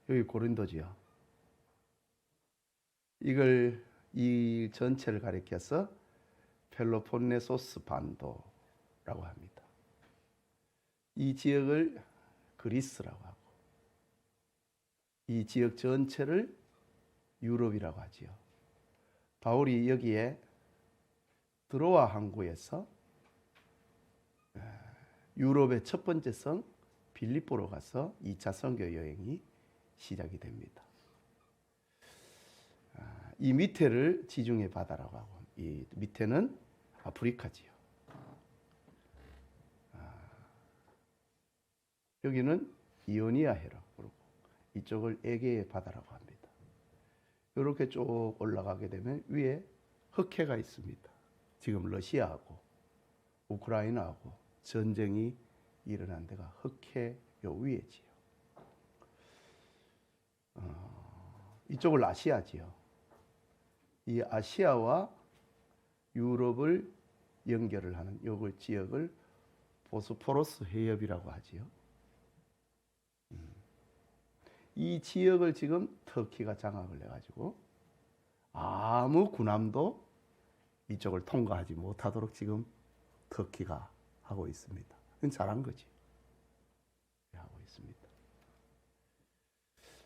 여기 고린도지요. 이 전체를 가리켜서 펠로폰네소스 반도라고 합니다. 이 지역을 그리스라고 하고 이 지역 전체를 유럽이라고 하지요. 바울이 여기에 드로아 항구에서 유럽의 첫 번째 성 빌립보로 가서 2차 선교 여행이 시작이 됩니다. 이 밑에를 지중해 바다라고 하고 이 밑에는 아프리카지요. 여기는 이오니아 해라고 그러고 이쪽을 에게의 바다라고 합니다. 이렇게 쭉 올라가게 되면 위에 흑해가 있습니다. 지금 러시아하고 우크라이나하고 전쟁이 일어난 데가 흑해 요 위에지요. 이쪽을 아시아지요. 이 아시아와 유럽을 연결을 하는 요 지역을 보스포러스 해협이라고 하지요. 이 지역을 지금 터키가 장악을 해가지고 아무 군함도 이쪽을 통과하지 못하도록 지금 터키가 하고 있습니다. 이건 잘한 거지. 하고 있습니다.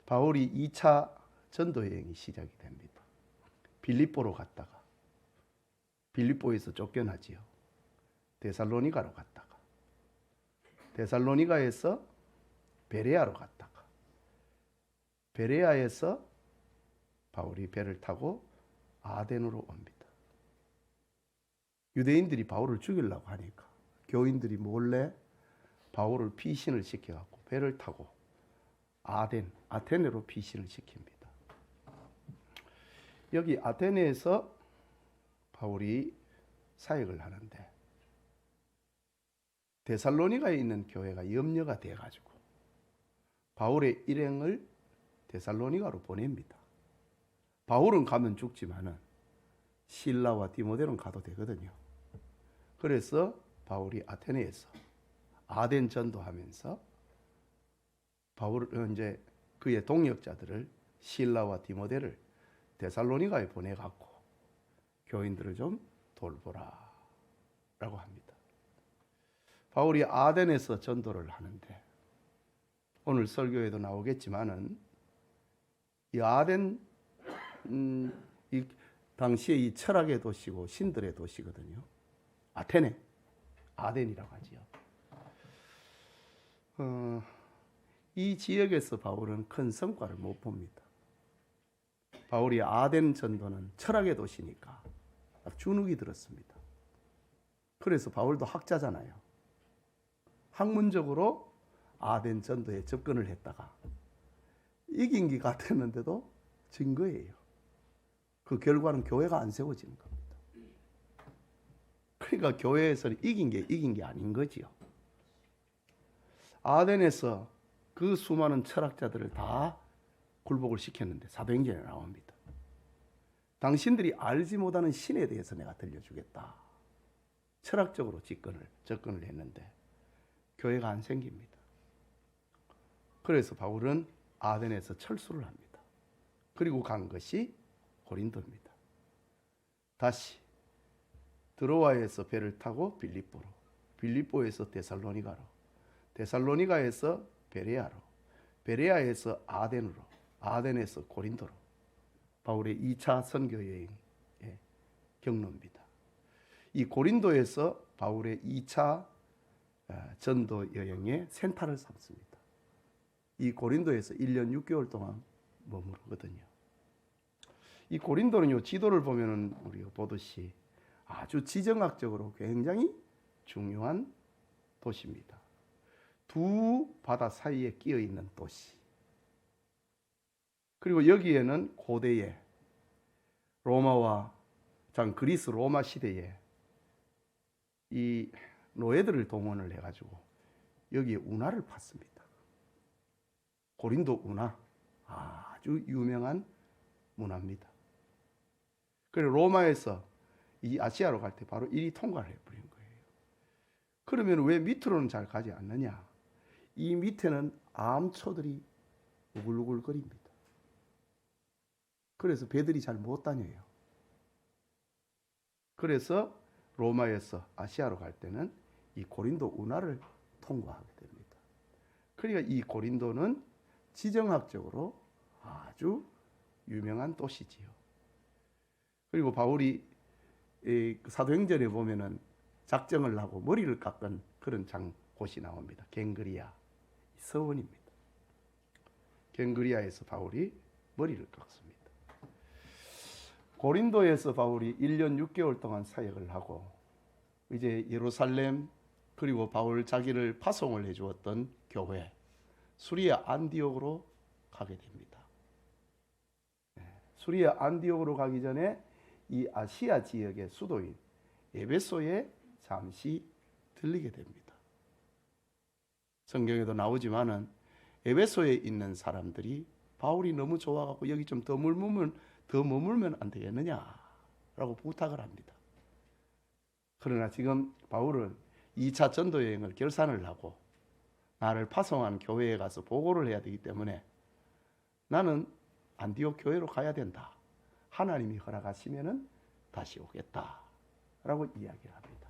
바울이 2차 전도 여행이 시작이 됩니다. 빌립보로 갔다가 빌립보에서 쫓겨나지요. 데살로니가로 갔다가 데살로니가에서 베레아로 갔다가 베레아에서 바울이 배를 타고 아덴으로 옵니다. 유대인들이 바울을 죽이려고 하니까 교인들이 몰래 바울을 피신을 시켜갖고 배를 타고 아테네로 피신을 시킵니다. 여기 아테네에서 바울이 사역을 하는데 데살로니가에 있는 교회가 염려가 돼가지고 바울의 일행을 데살로니가로 보냅니다. 바울은 가면 죽지만은 실라와 디모데는 가도 되거든요. 그래서 바울이 아테네에서 아덴 전도하면서 바울은 이제 그의 동역자들을 실라와 디모데를 데살로니가에 보내갖고 교인들을 좀 돌보라 라고 합니다. 바울이 아덴에서 전도를 하는데 오늘 설교에도 나오겠지만은 이 아덴 이 당시에 이 철학의 도시고 신들의 도시거든요. 아테네, 아덴이라고 하지요. 이 지역에서 바울은 큰 성과를 못 봅니다. 바울이 아덴 전도는 철학의 도시니까 주눅이 들었습니다. 그래서 바울도 학자잖아요. 학문적으로 아덴 전도에 접근을 했다가 이긴 것 같았는데도 진 거예요. 그 결과는 교회가 안 세워지는 겁니다. 그러니까 교회에서는 이긴 게 아닌 거지요. 아덴에서 그 수많은 철학자들을 다 굴복을 시켰는데 사도행전에 나옵니다. 당신들이 알지 못하는 신에 대해서 내가 들려주겠다. 철학적으로 접근을 했는데 교회가 안 생깁니다. 그래서 바울은 아덴에서 철수를 합니다. 그리고 간 것이 고린도입니다. 다시 드로아에서 배를 타고 빌립보로, 빌립보에서 데살로니가로, 데살로니가에서 베레아로, 베레아에서 아덴으로, 아덴에서 고린도로 바울의 2차 선교 여행의 경로입니다. 이 고린도에서 바울의 2차 전도 여행의 센터를 삼습니다. 이 고린도에서 1년 6개월 동안 머무르거든요. 이 고린도는요, 지도를 보면은 우리가 보듯이 아주 지정학적으로 굉장히 중요한 도시입니다. 두 바다 사이에 끼어 있는 도시. 그리고 여기에는 고대에 로마와 그리스 로마 시대에 이 노예들을 동원을 해가지고 여기에 운하를 팠습니다. 고린도 운하, 아주 유명한 문화입니다. 그리고 로마에서 이 아시아로 갈 때 바로 이리 통과를 해버린 거예요. 그러면 왜 밑으로는 잘 가지 않느냐? 이 밑에는 암초들이 우글우글거립니다. 그래서 배들이 잘 못 다녀요. 그래서 로마에서 아시아로 갈 때는 이 고린도 운하를 통과하게 됩니다. 그러니까 이 고린도는 지정학적으로 아주 유명한 도시지요. 그리고 바울이 사도행전에 보면은 작정을 하고 머리를 깎은 그런 곳이 나옵니다. 갱그리아 서원입니다. 갱그리아에서 바울이 머리를 깎습니다. 고린도에서 바울이 1년 6개월 동안 사역을 하고 이제 예루살렘 그리고 바울 자기를 파송을 해주었던 교회 수리아 안디옥으로 가게 됩니다. 수리아 안디옥으로 가기 전에 이 아시아 지역의 수도인 에베소에 잠시 들리게 됩니다. 성경에도 나오지만은 에베소에 있는 사람들이 바울이 너무 좋아갖고 여기 좀 더 머물면 안 되겠느냐라고 부탁을 합니다. 그러나 지금 바울은 2차 전도 여행을 결산을 하고 나를 파송한 교회에 가서 보고를 해야 되기 때문에 나는 안디옥 교회로 가야 된다. 하나님이 허락하시면은 다시 오겠다라고 이야기를 합니다.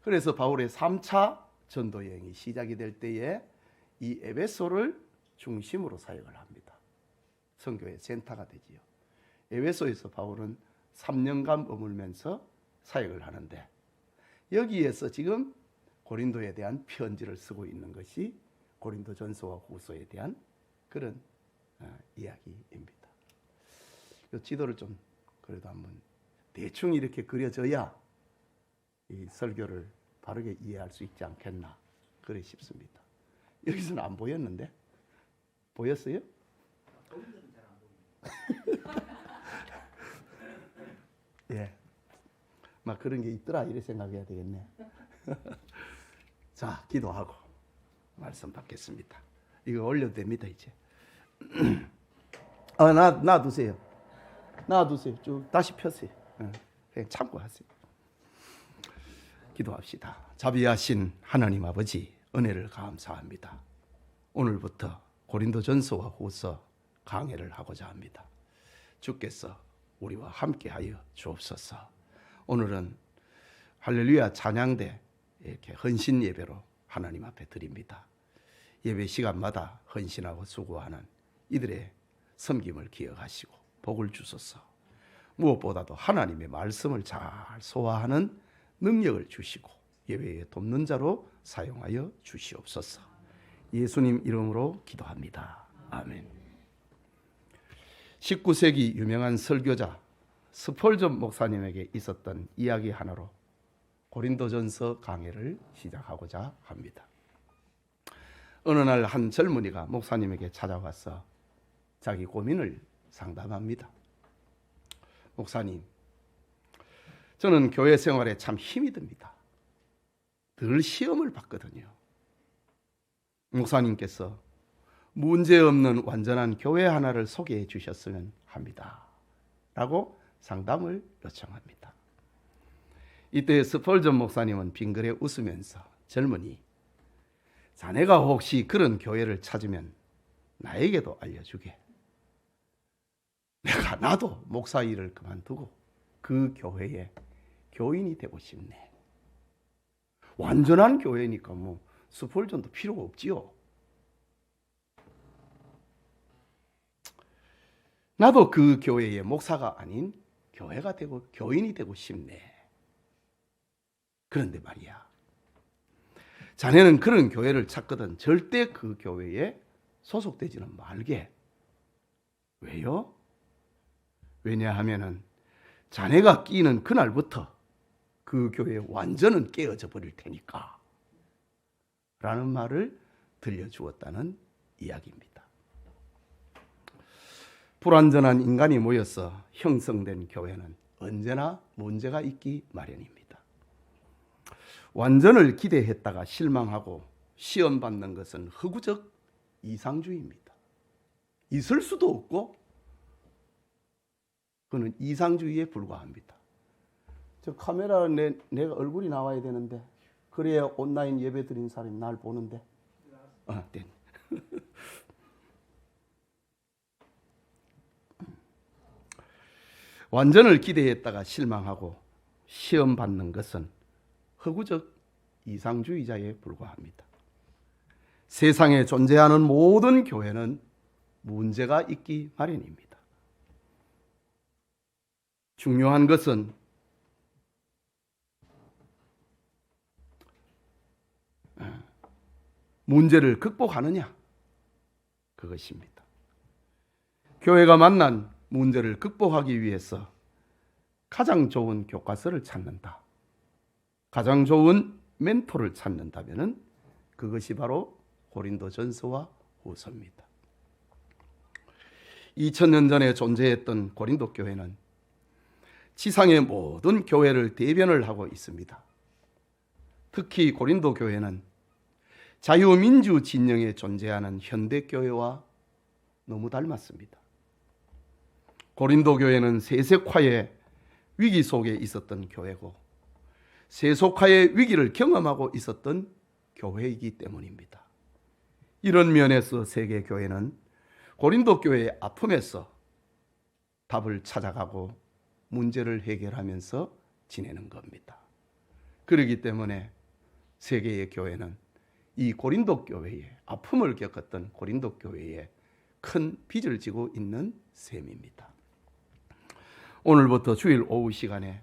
그래서 바울의 3차 전도 여행이 시작이 될 때에 이 에베소를 중심으로 사역을 합니다. 선교의 센터가 되지요. 에베소에서 바울은 3년간 머물면서 사역을 하는데 여기에서 지금 고린도에 대한 편지를 쓰고 있는 것이 고린도전서와 후서에 대한 그런 이야기입니다. 이 지도를 좀 그래도 한번 대충 이렇게 그려져야 이 설교를 바르게 이해할 수 있지 않겠나 그래 싶습니다. 여기서는 안 보였는데 보였어요? 예, 막 그런 게 있더라 이렇게 생각해야 되겠네. 자, 기도하고 말씀 받겠습니다. 이거 올려도 됩니다 이제. 놔두세요. 쭉 다시 펴세요. 그냥 참고 하세요. 기도합시다. 자비하신 하나님 아버지 은혜를 감사합니다. 오늘부터 고린도전서와 후서 강해를 하고자 합니다. 주께서 우리와 함께하여 주옵소서. 오늘은 할렐루야 찬양대 이렇게 헌신 예배로 하나님 앞에 드립니다. 예배 시간마다 헌신하고 수고하는 이들의 섬김을 기억하시고 복을 주소서. 무엇보다도 하나님의 말씀을 잘 소화하는 능력을 주시고 예배에 돕는 자로 사용하여 주시옵소서. 예수님 이름으로 기도합니다. 아멘. 19세기 유명한 설교자 스펄전 목사님에게 있었던 이야기 하나로 고린도전서 강해를 시작하고자 합니다. 어느 날 한 젊은이가 목사님에게 찾아와서 자기 고민을 상담합니다. 목사님, 저는 교회 생활에 참 힘이 듭니다. 늘 시험을 받거든요. 목사님께서 문제없는 완전한 교회 하나를 소개해 주셨으면 합니다. 라고 상담을 요청합니다. 이때 스펄전 목사님은 빙그레 웃으면서 젊은이, 자네가 혹시 그런 교회를 찾으면 나에게도 알려주게. 나도 목사 일을 그만두고 그 교회에 교인이 되고 싶네. 완전한 교회니까 뭐 스펄전도 필요가 없지요. 나도 그 교회의 목사가 아닌 교회가 되고 교인이 되고 싶네. 그런데 말이야, 자네는 그런 교회를 찾거든 절대 그 교회에 소속되지는 말게. 왜요? 왜냐하면은 자네가 끼는 그날부터 그 교회의 완전은 깨어져 버릴 테니까 라는 말을 들려주었다는 이야기입니다. 불완전한 인간이 모여서 형성된 교회는 언제나 문제가 있기 마련입니다. 완전을 기대했다가 실망하고 시험받는 것은 허구적 이상주의입니다. 있을 수도 없고 그는 이상주의에 불과합니다. 저 카메라 내가 얼굴이 나와야 되는데 그래야 온라인 예배 드린 사람이 날 보는데. 네. 완전을 기대했다가 실망하고 시험 받는 것은 허구적 이상주의자에 불과합니다. 세상에 존재하는 모든 교회는 문제가 있기 마련입니다. 중요한 것은 문제를 극복하느냐, 그것입니다. 교회가 만난 문제를 극복하기 위해서 가장 좋은 교과서를 찾는다, 가장 좋은 멘토를 찾는다면 그것이 바로 고린도전서와 후서입니다. 2000년 전에 존재했던 고린도 교회는 지상의 모든 교회를 대변을 하고 있습니다. 특히 고린도 교회는 자유민주 진영에 존재하는 현대교회와 너무 닮았습니다. 고린도 교회는 세속화의 위기 속에 있었던 교회고 세속화의 위기를 경험하고 있었던 교회이기 때문입니다. 이런 면에서 세계 교회는 고린도 교회의 아픔에서 답을 찾아가고 문제를 해결하면서 지내는 겁니다. 그렇기 때문에 세계의 교회는 이 고린도 교회의 아픔을 겪었던 고린도 교회에 큰 빚을 지고 있는 셈입니다. 오늘부터 주일 오후 시간에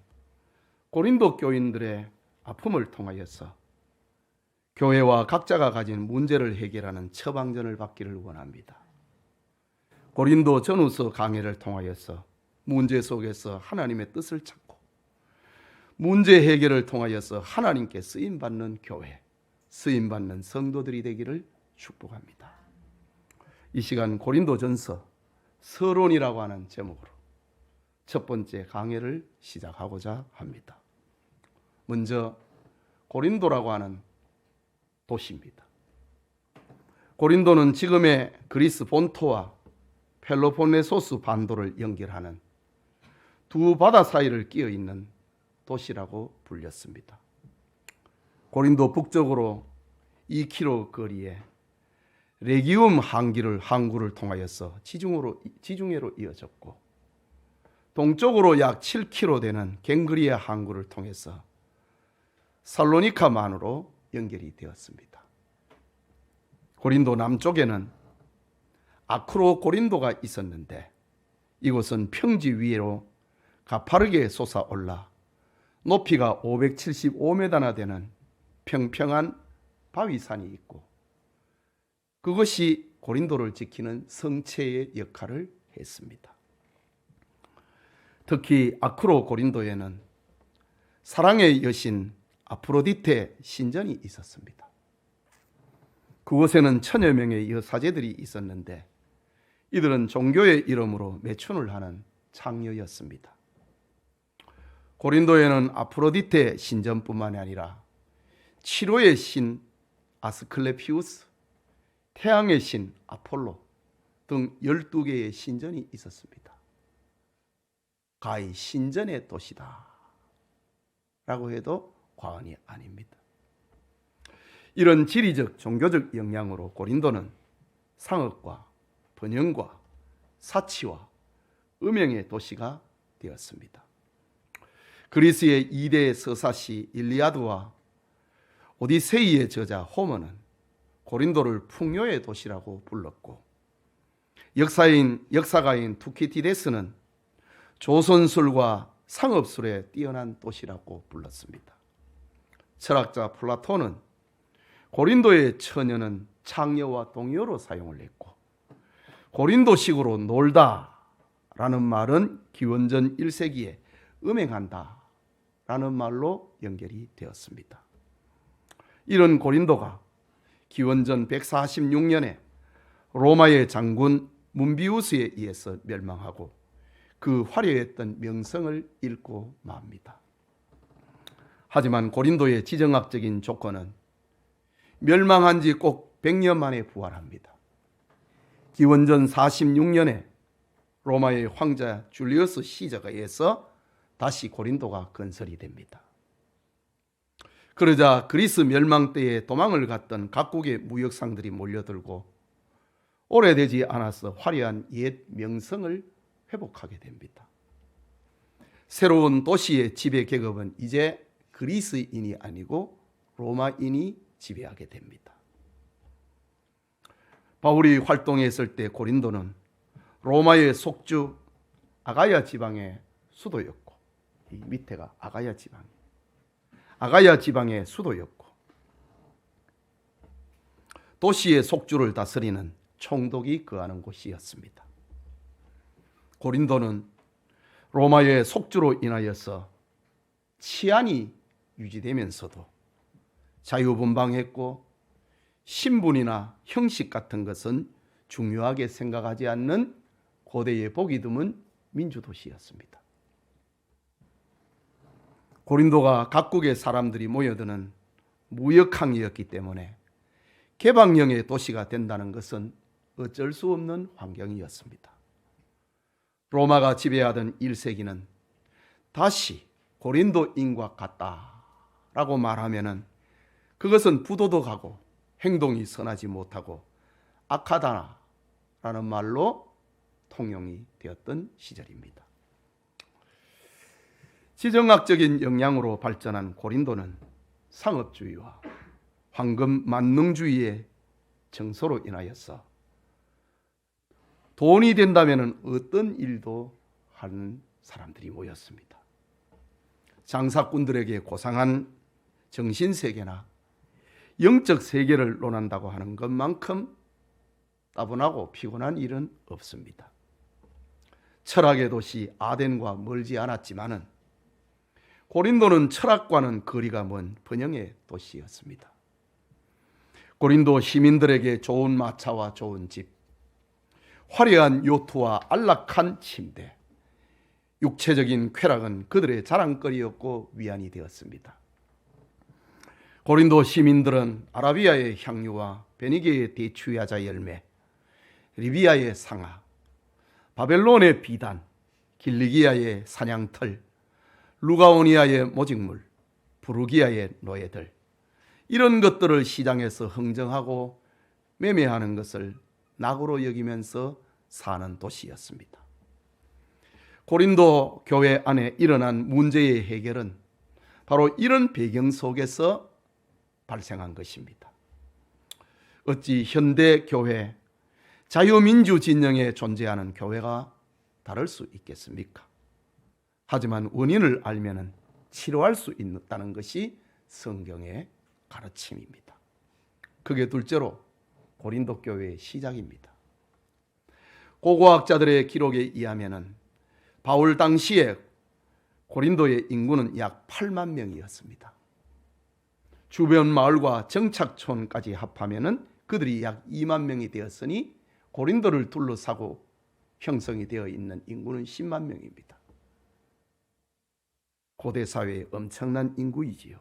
고린도 교인들의 아픔을 통하여서 교회와 각자가 가진 문제를 해결하는 처방전을 받기를 원합니다. 고린도 전후서 강해를 통하여서 문제 속에서 하나님의 뜻을 찾고 문제 해결을 통하여서 하나님께 쓰임받는 교회, 쓰임받는 성도들이 되기를 축복합니다. 이 시간 고린도전서 서론이라고 하는 제목으로 첫 번째 강해를 시작하고자 합니다. 먼저 고린도라고 하는 도시입니다. 고린도는 지금의 그리스 본토와 펠로폰네소스 반도를 연결하는 두 바다 사이를 끼어 있는 도시라고 불렸습니다. 고린도 북쪽으로 2km 거리에 레기움 항구를 통하여서 지중해로 이어졌고 동쪽으로 약 7km 되는 갱그리아 항구를 통해서 살로니카만으로 연결이 되었습니다. 고린도 남쪽에는 아크로 고린도가 있었는데 이곳은 평지 위로 가파르게 솟아올라 높이가 575m나 되는 평평한 바위산이 있고 그것이 고린도를 지키는 성체의 역할을 했습니다. 특히 아크로 고린도에는 사랑의 여신 아프로디테 신전이 있었습니다. 그곳에는 1000여 명의 여사제들이 있었는데 이들은 종교의 이름으로 매춘을 하는 창녀였습니다. 고린도에는 아프로디테 신전뿐만이 아니라 치료의 신 아스클레피우스, 태양의 신 아폴로 등 12개의 신전이 있었습니다. 가히 신전의 도시다 라고 해도 과언이 아닙니다. 이런 지리적 종교적 영향으로 고린도는 상업과 번영과 사치와 음행의 도시가 되었습니다. 그리스의 2대 서사시 일리아드와 오디세이의 저자 호머는 고린도를 풍요의 도시라고 불렀고 역사가인 투키디데스는 조선술과 상업술에 뛰어난 도시라고 불렀습니다. 철학자 플라톤은 고린도의 처녀는 창녀와 동요로 사용을 했고 고린도식으로 놀다 라는 말은 기원전 1세기에 음행한다 라는 말로 연결이 되었습니다. 이런 고린도가 기원전 146년에 로마의 장군 문비우스에 의해서 멸망하고 그 화려했던 명성을 잃고 맙니다. 하지만 고린도의 지정학적인 조건은 멸망한 지 꼭 100년 만에 부활합니다. 기원전 46년에 로마의 황제 줄리우스 시저가 의해서 다시 고린도가 건설이 됩니다. 그러자 그리스 멸망 때에 도망을 갔던 각국의 무역상들이 몰려들고 오래되지 않아서 화려한 옛 명성을 회복하게 됩니다. 새로운 도시의 지배 계급은 이제 그리스인이 아니고 로마인이 지배하게 됩니다. 바울이 활동했을 때 고린도는 로마의 속주 아가야 지방의 수도였고, 이 밑에가 아가야 지방의 수도였고, 도시의 속주를 다스리는 총독이 거하는 곳이었습니다. 고린도는 로마의 속주로 인하여서 치안이 유지되면서도 자유분방했고, 신분이나 형식 같은 것은 중요하게 생각하지 않는 고대의 보기 드문 민주도시였습니다. 고린도가 각국의 사람들이 모여드는 무역항이었기 때문에 개방형의 도시가 된다는 것은 어쩔 수 없는 환경이었습니다. 로마가 지배하던 1세기는 다시 고린도인과 같다라고 말하면은 그것은 부도덕하고 행동이 선하지 못하고 악하다라는 말로 통용이 되었던 시절입니다. 지정학적인 역량으로 발전한 고린도는 상업주의와 황금 만능주의의 정서로 인하여서 돈이 된다면 어떤 일도 하는 사람들이 모였습니다. 장사꾼들에게 고상한 정신세계나 영적 세계를 논한다고 하는 것만큼 따분하고 피곤한 일은 없습니다. 철학의 도시 아덴과 멀지 않았지만은 고린도는 철학과는 거리가 먼 번영의 도시였습니다. 고린도 시민들에게 좋은 마차와 좋은 집, 화려한 요트와 안락한 침대, 육체적인 쾌락은 그들의 자랑거리였고 위안이 되었습니다. 고린도 시민들은 아라비아의 향유와 베니게의 대추야자 열매, 리비아의 상아, 바벨론의 비단, 길리기아의 사냥털, 루가오니아의 모직물, 부르기아의 노예들, 이런 것들을 시장에서 흥정하고 매매하는 것을 낙으로 여기면서 사는 도시였습니다. 고린도 교회 안에 일어난 문제의 해결은 바로 이런 배경 속에서 발생한 것입니다. 어찌 현대 교회, 자유민주 진영에 존재하는 교회가 다를 수 있겠습니까? 하지만 원인을 알면 치료할 수 있다는 것이 성경의 가르침입니다. 그게 둘째로 고린도 교회의 시작입니다. 고고학자들의 기록에 의하면 바울 당시에 고린도의 인구는 약 8만 명이었습니다. 주변 마을과 정착촌까지 합하면 그들이 약 2만 명이 되었으니 고린도를 둘러싸고 형성이 되어 있는 인구는 10만 명입니다. 고대 사회의 엄청난 인구이지요.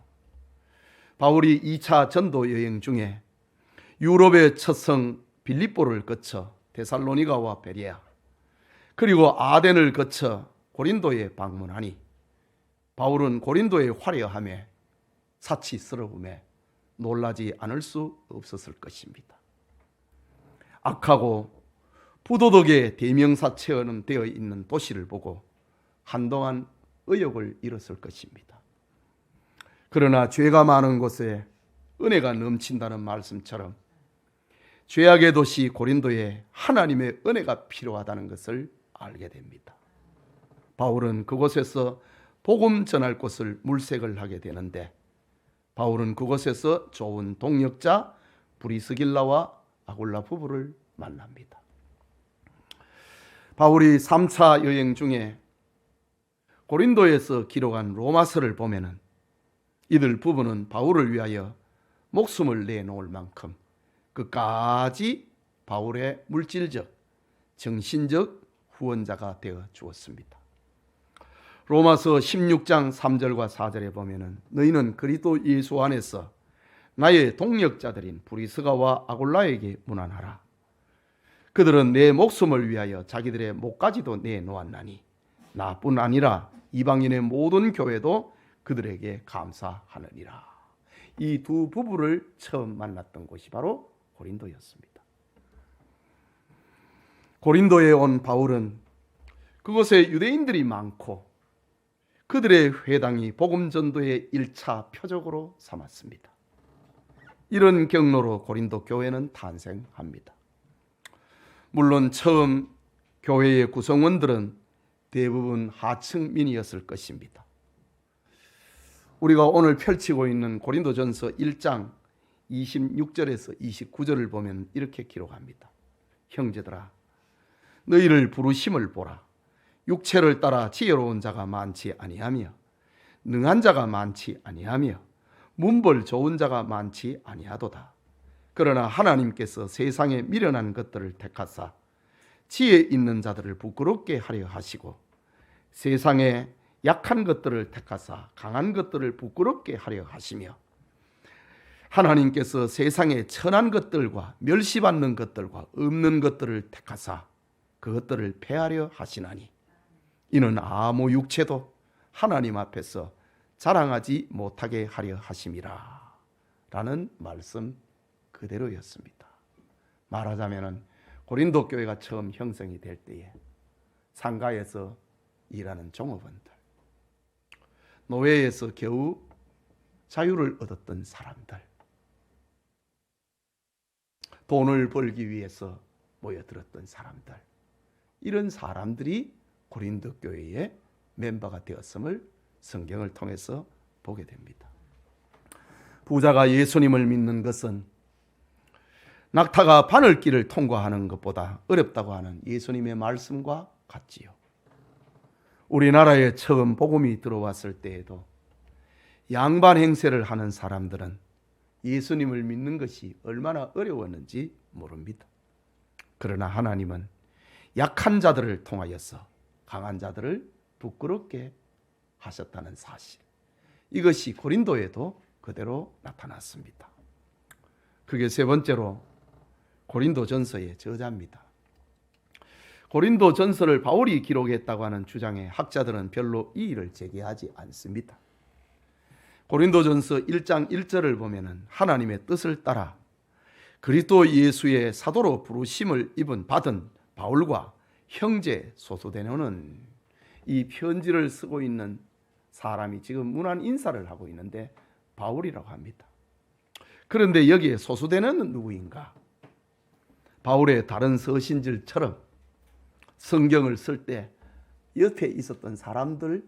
바울이 2차 전도 여행 중에 유럽의 첫 성 빌립보를 거쳐 데살로니가와 베레아, 그리고 아덴을 거쳐 고린도에 방문하니 바울은 고린도의 화려함에 사치스러움에 놀라지 않을 수 없었을 것입니다. 악하고 부도덕의 대명사처럼 되어 있는 도시를 보고 한동안 의욕을 잃었을 것입니다. 그러나 죄가 많은 곳에 은혜가 넘친다는 말씀처럼 죄악의 도시 고린도에 하나님의 은혜가 필요하다는 것을 알게 됩니다. 바울은 그곳에서 복음 전할 곳을 물색을 하게 되는데 바울은 그곳에서 좋은 동역자 브리스길라와 아굴라 부부를 만납니다. 바울이 3차 여행 중에 고린도에서 기록한 로마서를 보면은 이들 부부는 바울을 위하여 목숨을 내놓을 만큼 끝까지 바울의 물질적, 정신적 후원자가 되어 주었습니다. 로마서 16장 3절과 4절에 보면은 너희는 그리스도 예수 안에서 나의 동역자들인 브리스가와 아굴라에게 문안하라. 그들은 내 목숨을 위하여 자기들의 목까지도 내놓았나니 나뿐 아니라 이방인의 모든 교회도 그들에게 감사하느니라. 이 두 부부를 처음 만났던 곳이 바로 고린도였습니다. 고린도에 온 바울은 그곳에 유대인들이 많고 그들의 회당이 복음 전도의 1차 표적으로 삼았습니다. 이런 경로로 고린도 교회는 탄생합니다. 물론 처음 교회의 구성원들은 대부분 하층민이었을 것입니다. 우리가 오늘 펼치고 있는 고린도전서 1장 26절에서 29절을 보면 이렇게 기록합니다. 형제들아, 너희를 부르심을 보라. 육체를 따라 지혜로운 자가 많지 아니하며 능한 자가 많지 아니하며 문벌 좋은 자가 많지 아니하도다. 그러나 하나님께서 세상에 미련한 것들을 택하사 지혜 있는 자들을 부끄럽게 하려 하시고 세상에 약한 것들을 택하사 강한 것들을 부끄럽게 하려 하시며 하나님께서 세상에 천한 것들과 멸시받는 것들과 없는 것들을 택하사 그것들을 폐하려 하시나니 이는 아무 육체도 하나님 앞에서 자랑하지 못하게 하려 하심이라 라는 말씀 그대로였습니다. 말하자면 고린도 교회가 처음 형성이 될 때에 상가에서 일하는 종업원들, 노예에서 겨우 자유를 얻었던 사람들, 돈을 벌기 위해서 모여들었던 사람들, 이런 사람들이 고린도 교회의 멤버가 되었음을 성경을 통해서 보게 됩니다. 부자가 예수님을 믿는 것은 낙타가 바늘길을 통과하는 것보다 어렵다고 하는 예수님의 말씀과 같지요. 우리나라에 처음 복음이 들어왔을 때에도 양반 행세를 하는 사람들은 예수님을 믿는 것이 얼마나 어려웠는지 모릅니다. 그러나 하나님은 약한 자들을 통하여서 강한 자들을 부끄럽게 하셨다는 사실, 이것이 고린도에도 그대로 나타났습니다. 그게 세 번째로 고린도전서의 저자입니다. 고린도전서를 바울이 기록했다고 하는 주장에 학자들은 별로 이의를 제기하지 않습니다. 고린도전서 1장 1절을 보면 하나님의 뜻을 따라 그리스도 예수의 사도로 부르심을 받은 바울과 형제 소수대노는, 이 편지를 쓰고 있는 사람이 지금 문안 인사를 하고 있는데 바울이라고 합니다. 그런데 여기에 소수대노는 누구인가? 바울의 다른 서신들처럼 성경을 쓸 때 옆에 있었던 사람들,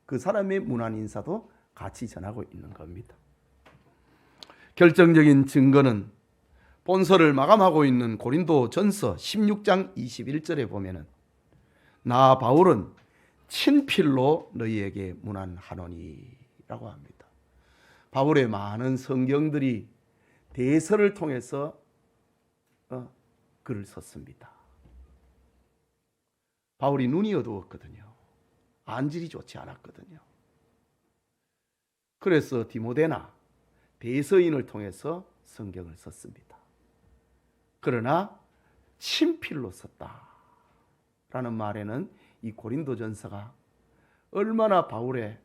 그 사람의 문안 인사도 같이 전하고 있는 겁니다. 결정적인 증거는 본서를 마감하고 있는 고린도전서 16장 21절에 보면은 나 바울은 친필로 너희에게 문안하노니라고 합니다. 바울의 많은 성경들이 대서를 통해서 글을 썼습니다. 바울이 눈이 어두웠거든요. 안질이 좋지 않았거든요. 그래서 디모데나 대서인을 통해서 성경을 썼습니다. 그러나 친필로 썼다라는 말에는 이 고린도전서가 얼마나 바울의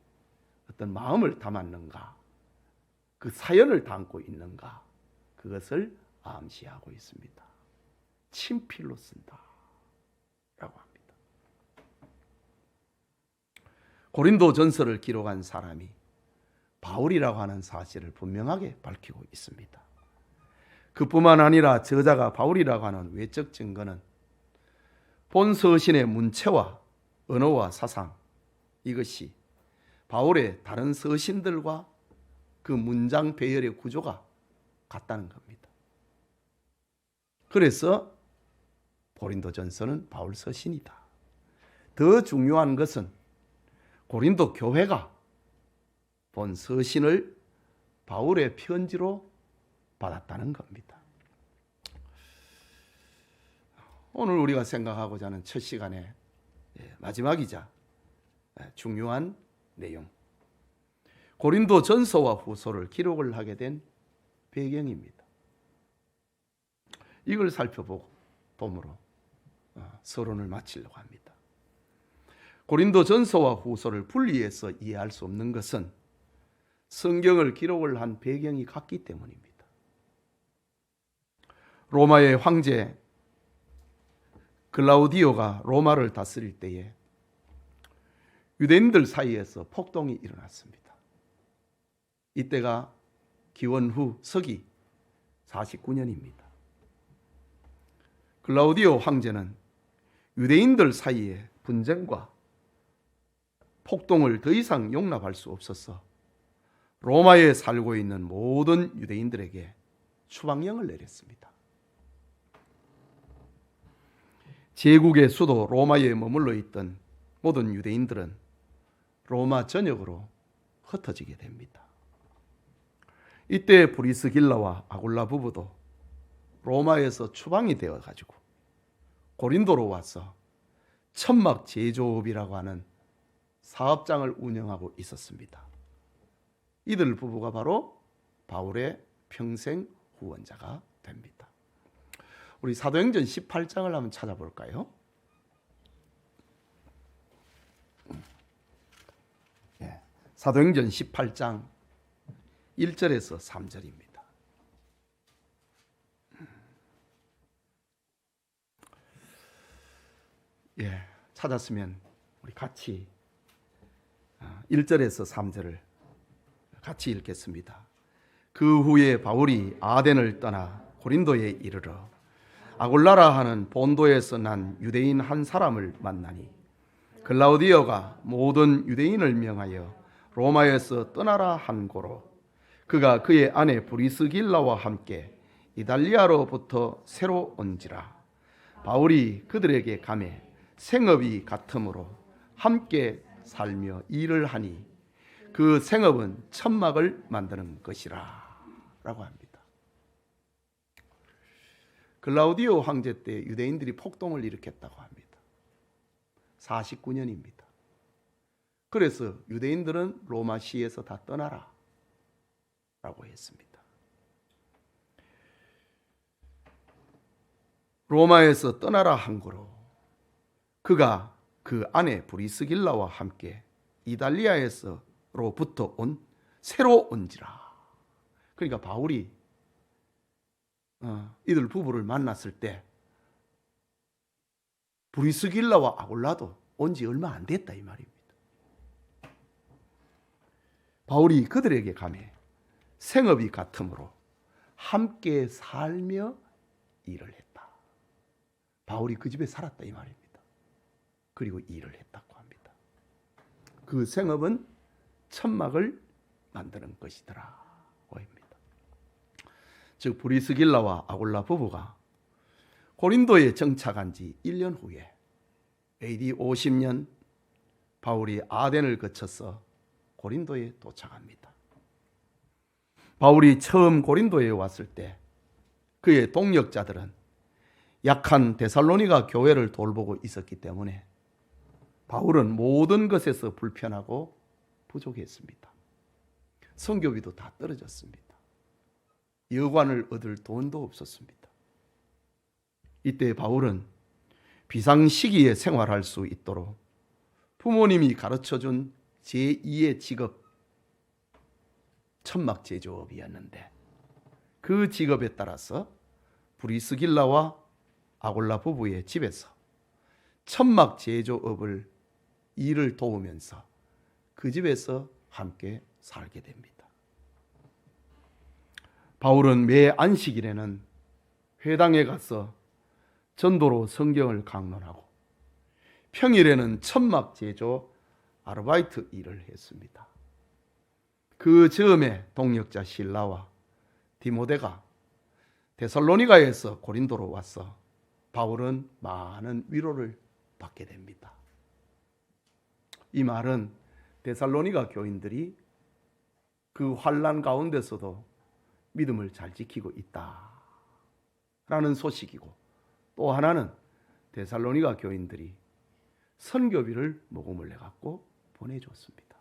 어떤 마음을 담았는가, 그 사연을 담고 있는가, 그것을 암시하고 있습니다. 친필로 쓴다라고 합니다. 고린도전서를 기록한 사람이 바울이라고 하는 사실을 분명하게 밝히고 있습니다. 그뿐만 아니라 저자가 바울이라고 하는 외적 증거는 본 서신의 문체와 언어와 사상, 이것이 바울의 다른 서신들과 그 문장 배열의 구조가 같다는 겁니다. 그래서 고린도전서는 바울 서신이다. 더 중요한 것은 고린도 교회가 본 서신을 바울의 편지로 받았다는 겁니다. 오늘 우리가 생각하고자 하는 첫 시간의 마지막이자 중요한 내용, 고린도 전서와 후서를 기록을 하게 된 배경입니다. 이걸 살펴봄으로 서론을 마치려고 합니다. 고린도 전서와 후서를 분리해서 이해할 수 없는 것은 성경을 기록을 한 배경이 같기 때문입니다. 로마의 황제 글라우디오가 로마를 다스릴 때에 유대인들 사이에서 폭동이 일어났습니다. 이때가 기원 후 서기 49년입니다. 글라우디오 황제는 유대인들 사이에 분쟁과 폭동을 더 이상 용납할 수 없어서 로마에 살고 있는 모든 유대인들에게 추방령을 내렸습니다. 제국의 수도 로마에 머물러 있던 모든 유대인들은 로마 전역으로 흩어지게 됩니다. 이때 브리스길라와 아굴라 부부도 로마에서 추방이 되어가지고 고린도로 와서 천막 제조업이라고 하는 사업장을 운영하고 있었습니다. 이들 부부가 바로 바울의 평생 후원자가 됩니다. 우리 사도행전 18장을 한번 찾아볼까요? 사도행전 18장 1절에서 3절입니다. 찾았으면 우리 같이 1절에서 3절을 같이 읽겠습니다. 그 후에 바울이 아덴을 떠나 고린도에 이르러 아굴라라 하는 본도에서 난 유대인 한 사람을 만나니 글라우디오가 모든 유대인을 명하여 로마에서 떠나라 한 고로 그가 그의 아내 브리스길라와 함께 이달리아로부터 새로 온지라. 바울이 그들에게 가매 생업이 같으므로 함께 살며 일을 하니 그 생업은 천막을 만드는 것이라 라고 합니다. 글라우디오 황제 때 유대인들이 폭동을 일으켰다고 합니다. 49년입니다. 그래서 유대인들은 로마시에서 다 떠나라 라고 했습니다. 로마에서 떠나라 한 거로 그가 그 아내 브리스길라와 함께 이달리아에서로부터 온 새로 온지라. 그러니까 바울이 이들 부부를 만났을 때 브리스길라와 아굴라도 온 지 얼마 안 됐다 이 말입니다. 바울이 그들에게 가매 생업이 같으므로 함께 살며 일을 했다. 바울이 그 집에 살았다 이 말입니다. 그리고 일을 했다고 합니다. 그 생업은 천막을 만드는 것이더라 고입니다. 즉 브리스길라와 아굴라 부부가 고린도에 정착한 지 1년 후에 AD 50년 바울이 아덴을 거쳐서 고린도에 도착합니다. 바울이 처음 고린도에 왔을 때 그의 동역자들은 약한 데살로니가 교회를 돌보고 있었기 때문에 바울은 모든 것에서 불편하고 부족했습니다. 선교비도 다 떨어졌습니다. 여관을 얻을 돈도 없었습니다. 이때 바울은 비상시기에 생활할 수 있도록 부모님이 가르쳐준 제2의 직업, 천막 제조업이었는데 그 직업에 따라서 브리스길라와 아굴라 부부의 집에서 천막 제조업을 일을 도우면서 그 집에서 함께 살게 됩니다. 바울은 매 안식일에는 회당에 가서 전도로 성경을 강론하고 평일에는 천막 제조 아르바이트 일을 했습니다. 그 즈음에 동역자 실라와 디모데가 데살로니가에서 고린도로 와서 바울은 많은 위로를 받게 됩니다. 이 말은 데살로니가 교인들이 그 환난 가운데서도 믿음을 잘 지키고 있다라는 소식이고, 또 하나는 데살로니가 교인들이 선교비를 모금을 해갖고 보내줬습니다.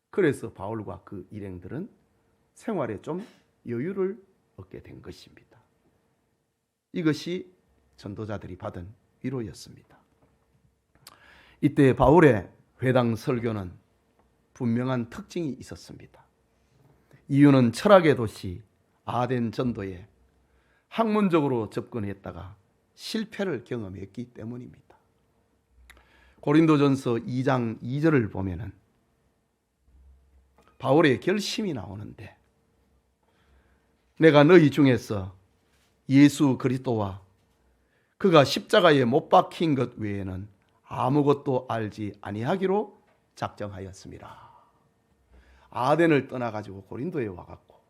그래서 바울과 그 일행들은 생활에 좀 여유를 얻게 된 것입니다. 이것이 전도자들이 받은 위로였습니다. 이때 바울의 회당 설교는 분명한 특징이 있었습니다. 이유는 철학의 도시 아덴 전도에 학문적으로 접근했다가 실패를 경험했기 때문입니다. 고린도전서 2장 2절을 보면은 바울의 결심이 나오는데, 내가 너희 중에서 예수 그리스도와 그가 십자가에 못 박힌 것 외에는 아무것도 알지 아니하기로 작정하였습니다. 아덴을 떠나가지고 고린도에 와갖고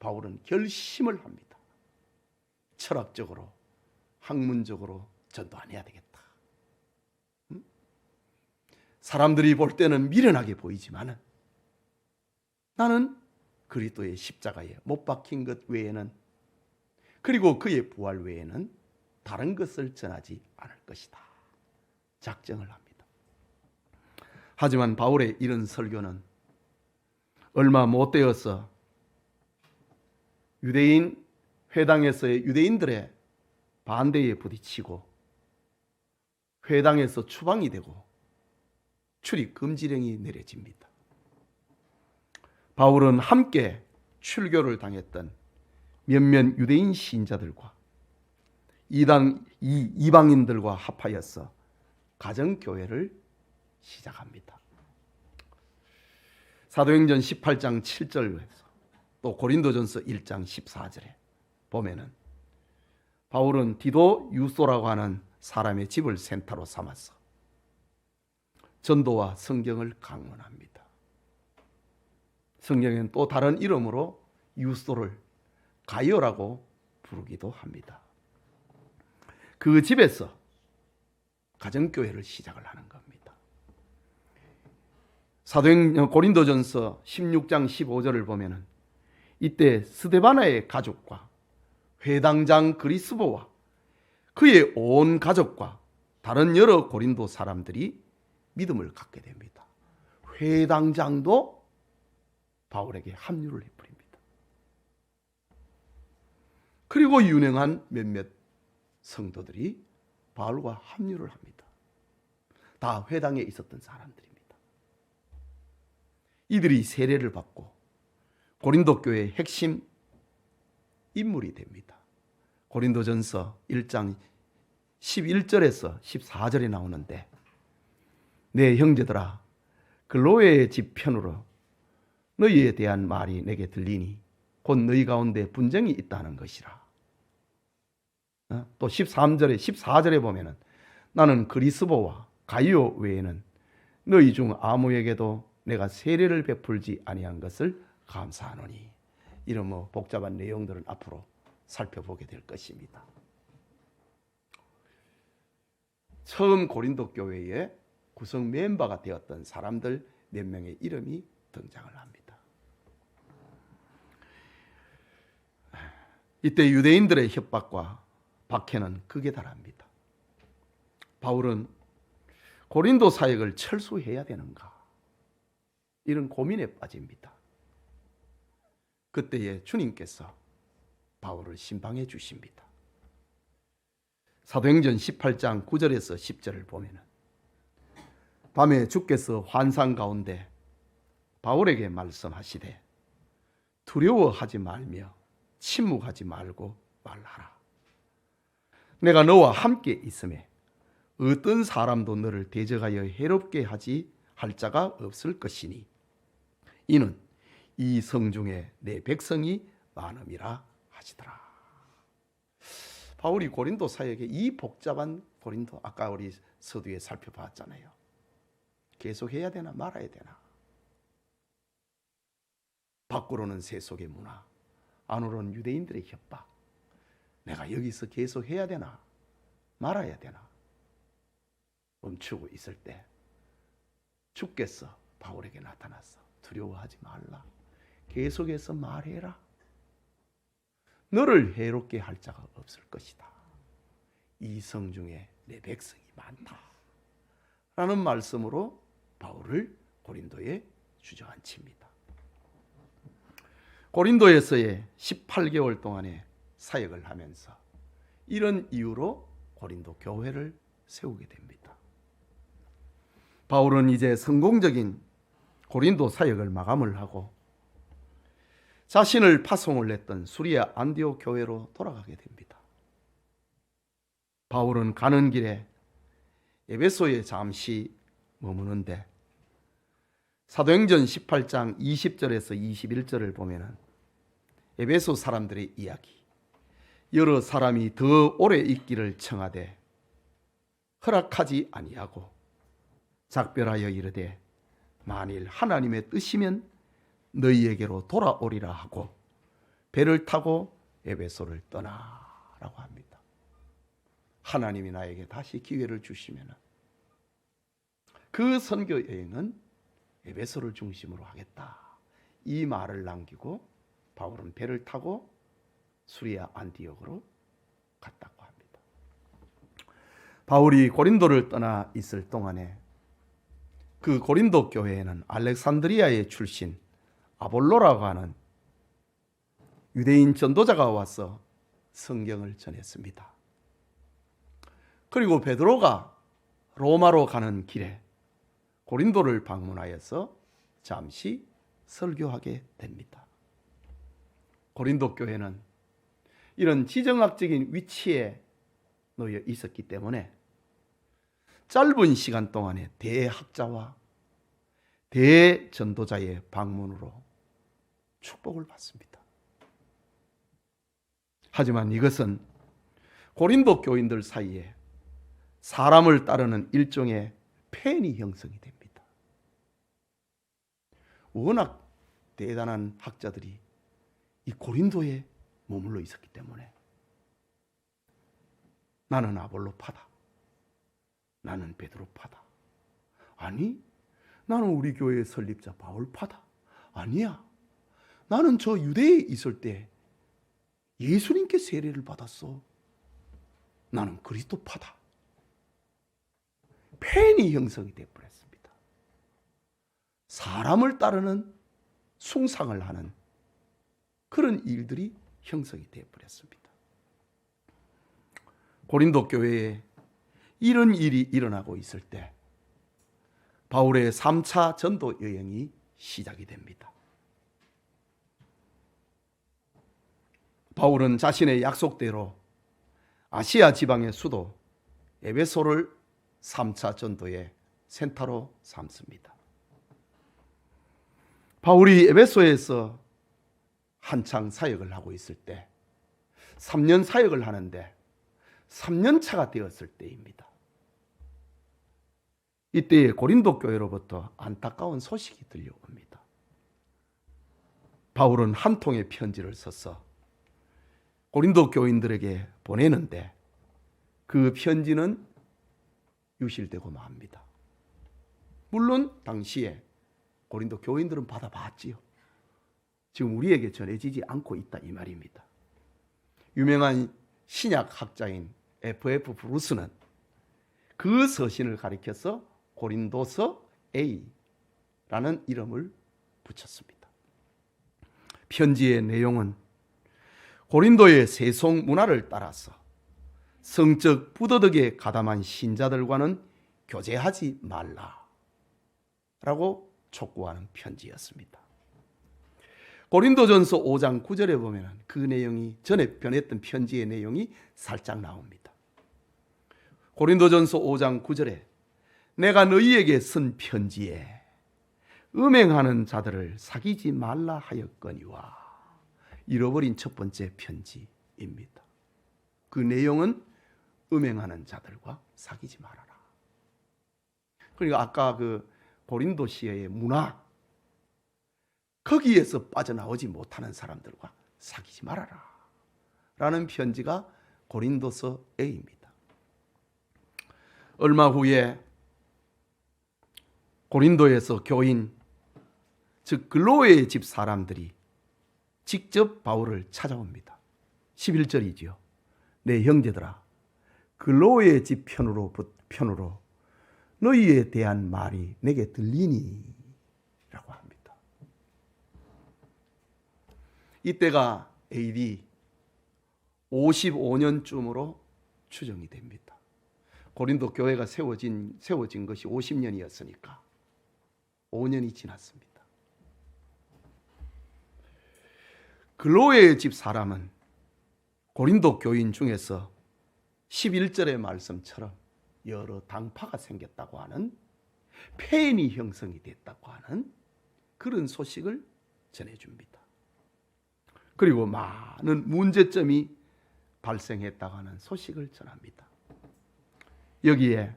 바울은 결심을 합니다. 철학적으로, 학문적으로 전도 안 해야 되겠다. 사람들이 볼 때는 미련하게 보이지만은 나는 그리스도의 십자가에 못 박힌 것 외에는, 그리고 그의 부활 외에는 다른 것을 전하지 않을 것이다. 작정을 합니다. 하지만 바울의 이런 설교는 얼마 못 되어서 유대인 회당에서의 유대인들의 반대에 부딪히고 회당에서 추방이 되고 출입 금지령이 내려집니다. 바울은 함께 출교를 당했던 몇몇 유대인 신자들과 이방인들과 합하여서 가정교회를 시작합니다. 사도행전 18장 7절에서 또 고린도전서 1장 14절에 보면은 바울은 디도 유소라고 하는 사람의 집을 센터로 삼아서 전도와 성경을 강론합니다. 성경에는 또 다른 이름으로 유소를 가이오라고 부르기도 합니다. 그 집에서 가정교회를 시작을 하는 겁니다. 사도행전 고린도전서 16장 15절을 보면은 이때 스데바나의 가족과 회당장 그리스보와 그의 온 가족과 다른 여러 고린도 사람들이 믿음을 갖게 됩니다. 회당장도 바울에게 합류를 해버립니다. 그리고 유능한 몇몇 성도들이 바울과 합류를 합니다. 다 회당에 있었던 사람들입니다. 이들이 세례를 받고 고린도 교회의 핵심 인물이 됩니다. 고린도전서 1장 11절에서 14절에 나오는데, 내 형제들아, 글로에의 집 편으로 너희에 대한 말이 내게 들리니 곧 너희 가운데 분쟁이 있다는 것이라. 또 14절에 보면은 나는 그리스보와 가이오 외에는 너희 중 아무에게도 내가 세례를 베풀지 아니한 것을 감사하노니. 이런 복잡한 내용들은 앞으로 살펴보게 될 것입니다. 처음 고린도 교회의 구성 멤버가 되었던 사람들 몇 명의 이름이 등장을 합니다. 이때 유대인들의 협박과 박해는 극에 달합니다. 바울은 고린도 사역을 철수해야 되는가, 이런 고민에 빠집니다. 그때에 주님께서 바울을 신방해 주십니다. 사도행전 18장 9절에서 10절을 보면 밤에 주께서 환상 가운데 바울에게 말씀하시되 두려워하지 말며 침묵하지 말고 말하라. 내가 너와 함께 있음에 어떤 사람도 너를 대적하여 해롭게 하지 할 자가 없을 것이니 이는 이 성중에 내 백성이 많음이라 하시더라. 바울이 고린도 사역의 이 복잡한 고린도, 아까 우리 서두에 살펴봤잖아요. 계속해야 되나 말아야 되나. 밖으로는 세속의 문화, 안으로는 유대인들의 협박. 내가 여기서 계속해야 되나 말아야 되나 멈추고 있을 때 주께서 바울에게 나타나서 두려워하지 말라. 계속해서 말해라. 너를 해롭게 할 자가 없을 것이다. 이 성중에 내 백성이 많다. 라는 말씀으로 바울을 고린도에 주저앉힙니다. 고린도에서의 18개월 동안의 사역을 하면서 이런 이유로 고린도 교회를 세우게 됩니다. 바울은 이제 성공적인 고린도 사역을 마감을 하고 자신을 파송을 했던 수리아 안디옥 교회로 돌아가게 됩니다. 바울은 가는 길에 에베소에 잠시 머무는데 사도행전 18장 20절에서 21절을 보면은 에베소 사람들의 이야기, 여러 사람이 더 오래 있기를 청하되 허락하지 아니하고 작별하여 이르되 만일 하나님의 뜻이면 너희에게로 돌아오리라 하고 배를 타고 에베소를 떠나라고 합니다. 하나님이 나에게 다시 기회를 주시면 그 선교 여행은 에베소를 중심으로 하겠다, 이 말을 남기고 바울은 배를 타고 수리아 안디옥으로 갔다고 합니다. 바울이 고린도를 떠나 있을 동안에 그 고린도 교회에는 알렉산드리아의 출신 아볼로라고 하는 유대인 전도자가 와서 성경을 전했습니다. 그리고 베드로가 로마로 가는 길에 고린도를 방문하여서 잠시 설교하게 됩니다. 고린도 교회는 이런 지정학적인 위치에 놓여 있었기 때문에 짧은 시간 동안에 대학자와 대전도자의 방문으로 축복을 받습니다. 하지만 이것은 고린도 교인들 사이에 사람을 따르는 일종의 팬이 형성이 됩니다. 워낙 대단한 학자들이 이 고린도에 머물러 있었기 때문에 나는 아볼로파다, 나는 베드로파다, 아니 나는 우리 교회의 설립자 바울파다, 아니야 나는 저 유대에 있을 때 예수님께 세례를 받았어, 나는 그리스도파다. 팬이 형성이 되어버렸습니다. 사람을 따르는 숭상을 하는 그런 일들이 형성이 되어버렸습니다. 고린도 교회에 이런 일이 일어나고 있을 때 바울의 3차 전도 여행이 시작이 됩니다. 바울은 자신의 약속대로 아시아 지방의 수도 에베소를 3차 전도의 센터로 삼습니다. 바울이 에베소에서 한창 사역을 하고 있을 때 3년 사역을 하는데 3년 차가 되었을 때입니다. 이때 고린도 교회로부터 안타까운 소식이 들려옵니다. 바울은 한 통의 편지를 써서 고린도 교인들에게 보내는데 그 편지는 유실되고 맙니다. 물론 당시에 고린도 교인들은 받아봤지요. 지금 우리에게 전해지지 않고 있다 이 말입니다. 유명한 신약 학자인 F.F. 브루스는 그 서신을 가리켜서 고린도서 A라는 이름을 붙였습니다. 편지의 내용은 고린도의 세속 문화를 따라서 성적 부도덕에 가담한 신자들과는 교제하지 말라라고 촉구하는 편지였습니다. 고린도전서 5장 9절에 보면 그 내용이 전에 변했던 편지의 내용이 살짝 나옵니다. 고린도전서 5장 9절에 내가 너희에게 쓴 편지에 음행하는 자들을 사귀지 말라 하였거니와, 잃어버린 첫 번째 편지입니다. 그 내용은 음행하는 자들과 사귀지 말아라. 그러니까 아까 그 고린도시의 문화, 거기에서 빠져나오지 못하는 사람들과 사귀지 말아라 라는 편지가 고린도서 A입니다. 얼마 후에 고린도에서 교인, 즉 글로에의 집 사람들이 직접 바울을 찾아옵니다. 11절이지요. 내 형제들아, 글로에의 집 편으로 너희에 대한 말이 내게 들리니 라고 합니다. 이때가 AD 55년쯤으로 추정이 됩니다. 고린도 교회가 세워진 것이 50년이었으니까 5년이 지났습니다. 글로에의 집 사람은 고린도 교인 중에서 11절의 말씀처럼 여러 당파가 생겼다고 하는, 폐인이 형성이 됐다고 하는 그런 소식을 전해줍니다. 그리고 많은 문제점이 발생했다고 하는 소식을 전합니다. 여기에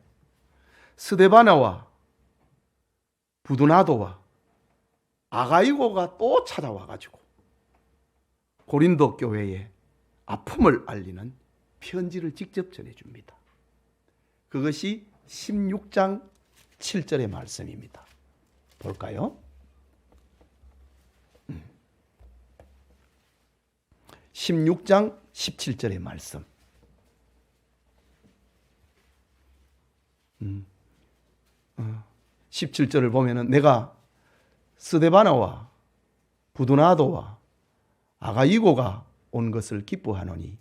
스데바나와 부두나도와 아가이고가 또 찾아와가지고 고린도 교회에 아픔을 알리는 편지를 직접 전해줍니다. 그것이 16장 7절의 말씀입니다. 볼까요? 16장 17절의 말씀. 17절을 보면은 내가 스데바나와 부두나도와 아가이고가 온 것을 기뻐하노니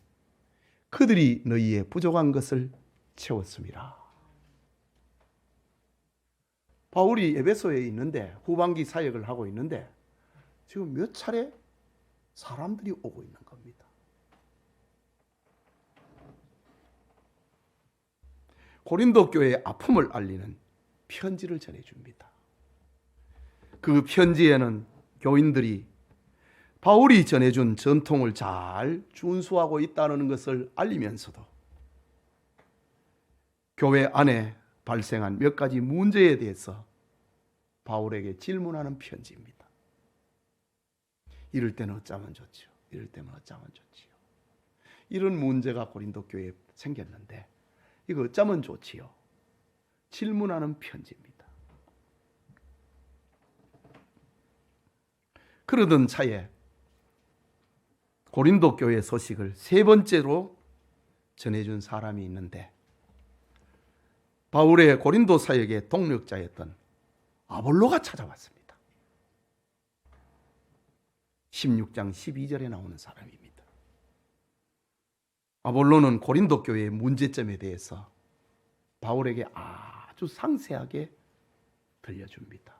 그들이 너희의 부족한 것을 채웠습니다. 바울이 에베소에 있는데, 후반기 사역을 하고 있는데 지금 몇 차례 사람들이 오고 있는 겁니다. 고린도 교회의 아픔을 알리는 편지를 전해줍니다. 그 편지에는 교인들이 바울이 전해준 전통을 잘 준수하고 있다는 것을 알리면서도 교회 안에 발생한 몇 가지 문제에 대해서 바울에게 질문하는 편지입니다. 이럴 때는 어쩌면 좋지요? 이럴 때는 어쩌면 좋지요? 이런 문제가 고린도 교회에 생겼는데 이거 어쩌면 좋지요? 질문하는 편지입니다. 그러던 차에 고린도 교회 소식을 세 번째로 전해준 사람이 있는데, 바울의 고린도 사역의 동력자였던 아볼로가 찾아왔습니다. 16장 12절에 나오는 사람입니다. 아볼로는 고린도 교회의 문제점에 대해서 바울에게 아주 상세하게 들려줍니다.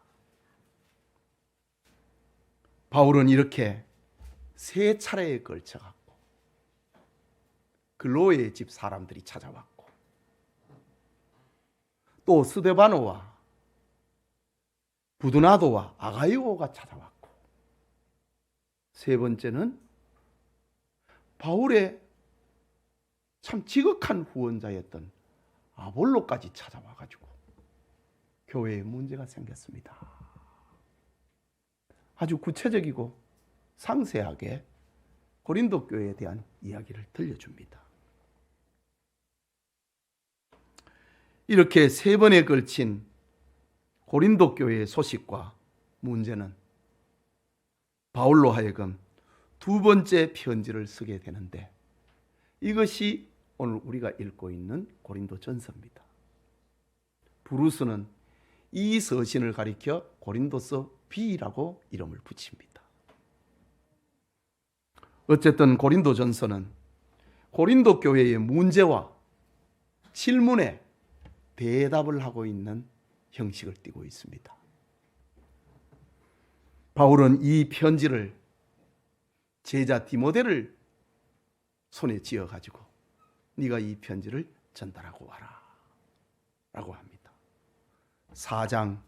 바울은 이렇게 세 차례에 걸쳐갖고 글로의 집 사람들이 찾아왔고, 또 스데바노와 부두나도와 아가이오가 찾아왔고, 세 번째는 바울의 참 지극한 후원자였던 아볼로까지 찾아와가지고 교회에 문제가 생겼습니다. 아주 구체적이고 상세하게 고린도 교회에 대한 이야기를 들려줍니다. 이렇게 세 번에 걸친 고린도 교회의 소식과 문제는 바울로 하여금 두 번째 편지를 쓰게 되는데, 이것이 오늘 우리가 읽고 있는 고린도 전서입니다. 브루스는 이 서신을 가리켜 고린도서 B라고 이름을 붙입니다. 어쨌든 고린도 전서는 고린도 교회의 문제와 질문에 대답을 하고 있는 형식을 띠고 있습니다. 바울은 이 편지를 제자 디모데를 손에 쥐어가지고 네가 이 편지를 전달하고 와라 라고 합니다. 4장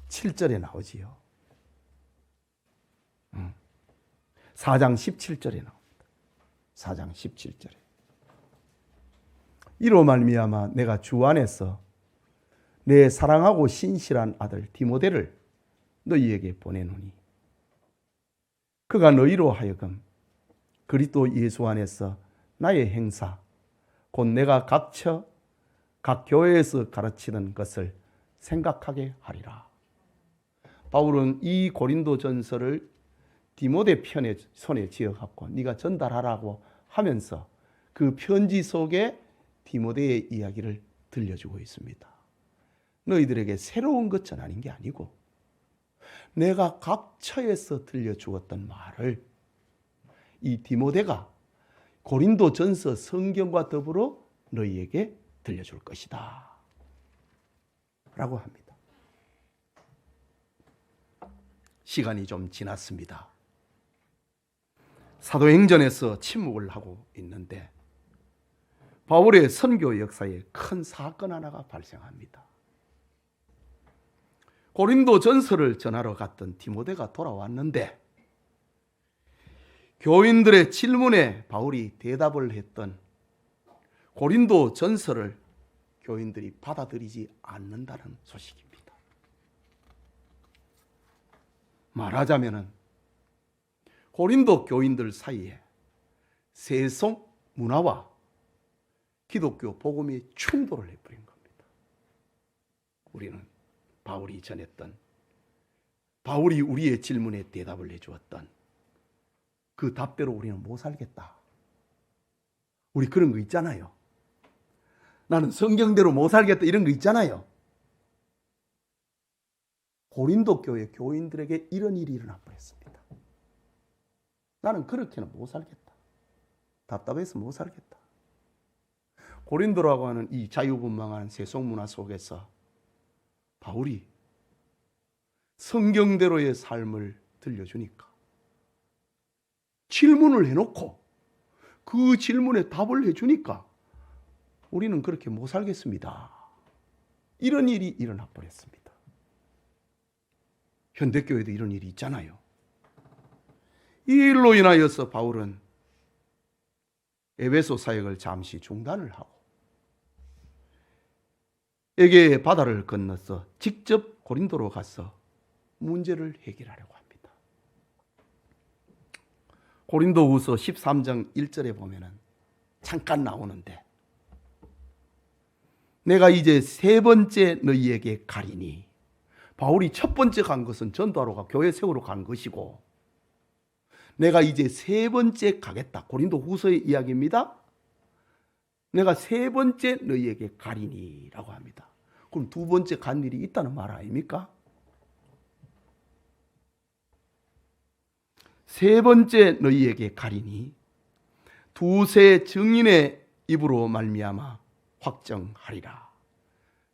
7절에 나오지요. 4장 17절에 나옵니다. 4장 17절에 이로 말미암아 내가 주 안에서 내 사랑하고 신실한 아들 디모데를 너희에게 보내노니 그가 너희로 하여금 그리스도 예수 안에서 나의 행사 곧 내가 각처 각 교회에서 가르치는 것을 생각하게 하리라. 바울은 이 고린도 전서를 디모데 편에 손에 쥐어갖고 네가 전달하라고 하면서 그 편지 속에 디모데의 이야기를 들려주고 있습니다. 너희들에게 새로운 것 전하는 게 아니고 내가 각처에서 들려주었던 말을 이 디모데가 고린도 전서 성경과 더불어 너희에게 들려줄 것이다 라고 합니다. 시간이 좀 지났습니다. 사도행전에서 침묵을 하고 있는데 바울의 선교 역사에 큰 사건 하나가 발생합니다. 고린도 전서를 전하러 갔던 디모데가 돌아왔는데 교인들의 질문에 바울이 대답을 했던 고린도 전서를 교인들이 받아들이지 않는다는 소식입니다. 말하자면 고린도 교인들 사이에 세속 문화와 기독교 복음이 충돌을 해버린 겁니다. 우리는 바울이 전했던, 바울이 우리의 질문에 대답을 해주었던 그 답대로 우리는 못 살겠다. 우리 그런 거 있잖아요. 나는 성경대로 못 살겠다, 이런 거 있잖아요. 고린도 교회 교인들에게 이런 일이 일어나 버렸습니다. 나는 그렇게는 못 살겠다. 답답해서 못 살겠다. 고린도라고 하는 이 자유분방한 세속문화 속에서 바울이 성경대로의 삶을 들려주니까 질문을 해놓고 그 질문에 답을 해주니까 우리는 그렇게 못 살겠습니다. 이런 일이 일어나 버렸습니다. 현대교회도 이런 일이 있잖아요. 이 일로 인하여서 바울은 에베소 사역을 잠시 중단을 하고 에게의 바다를 건너서 직접 고린도로 가서 문제를 해결하려고 합니다. 고린도후서 13장 1절에 보면은 잠깐 나오는데 내가 이제 세 번째 너희에게 가리니, 바울이 첫 번째 간 것은 전도하러 가 교회 세우러 간 것이고 내가 이제 세 번째 가겠다. 고린도후서의 이야기입니다. 내가 세 번째 너희에게 가리니라고 합니다. 그럼 두 번째 간 일이 있다는 말 아닙니까? 세 번째 너희에게 가리니 두세 증인의 입으로 말미암아 확정하리라.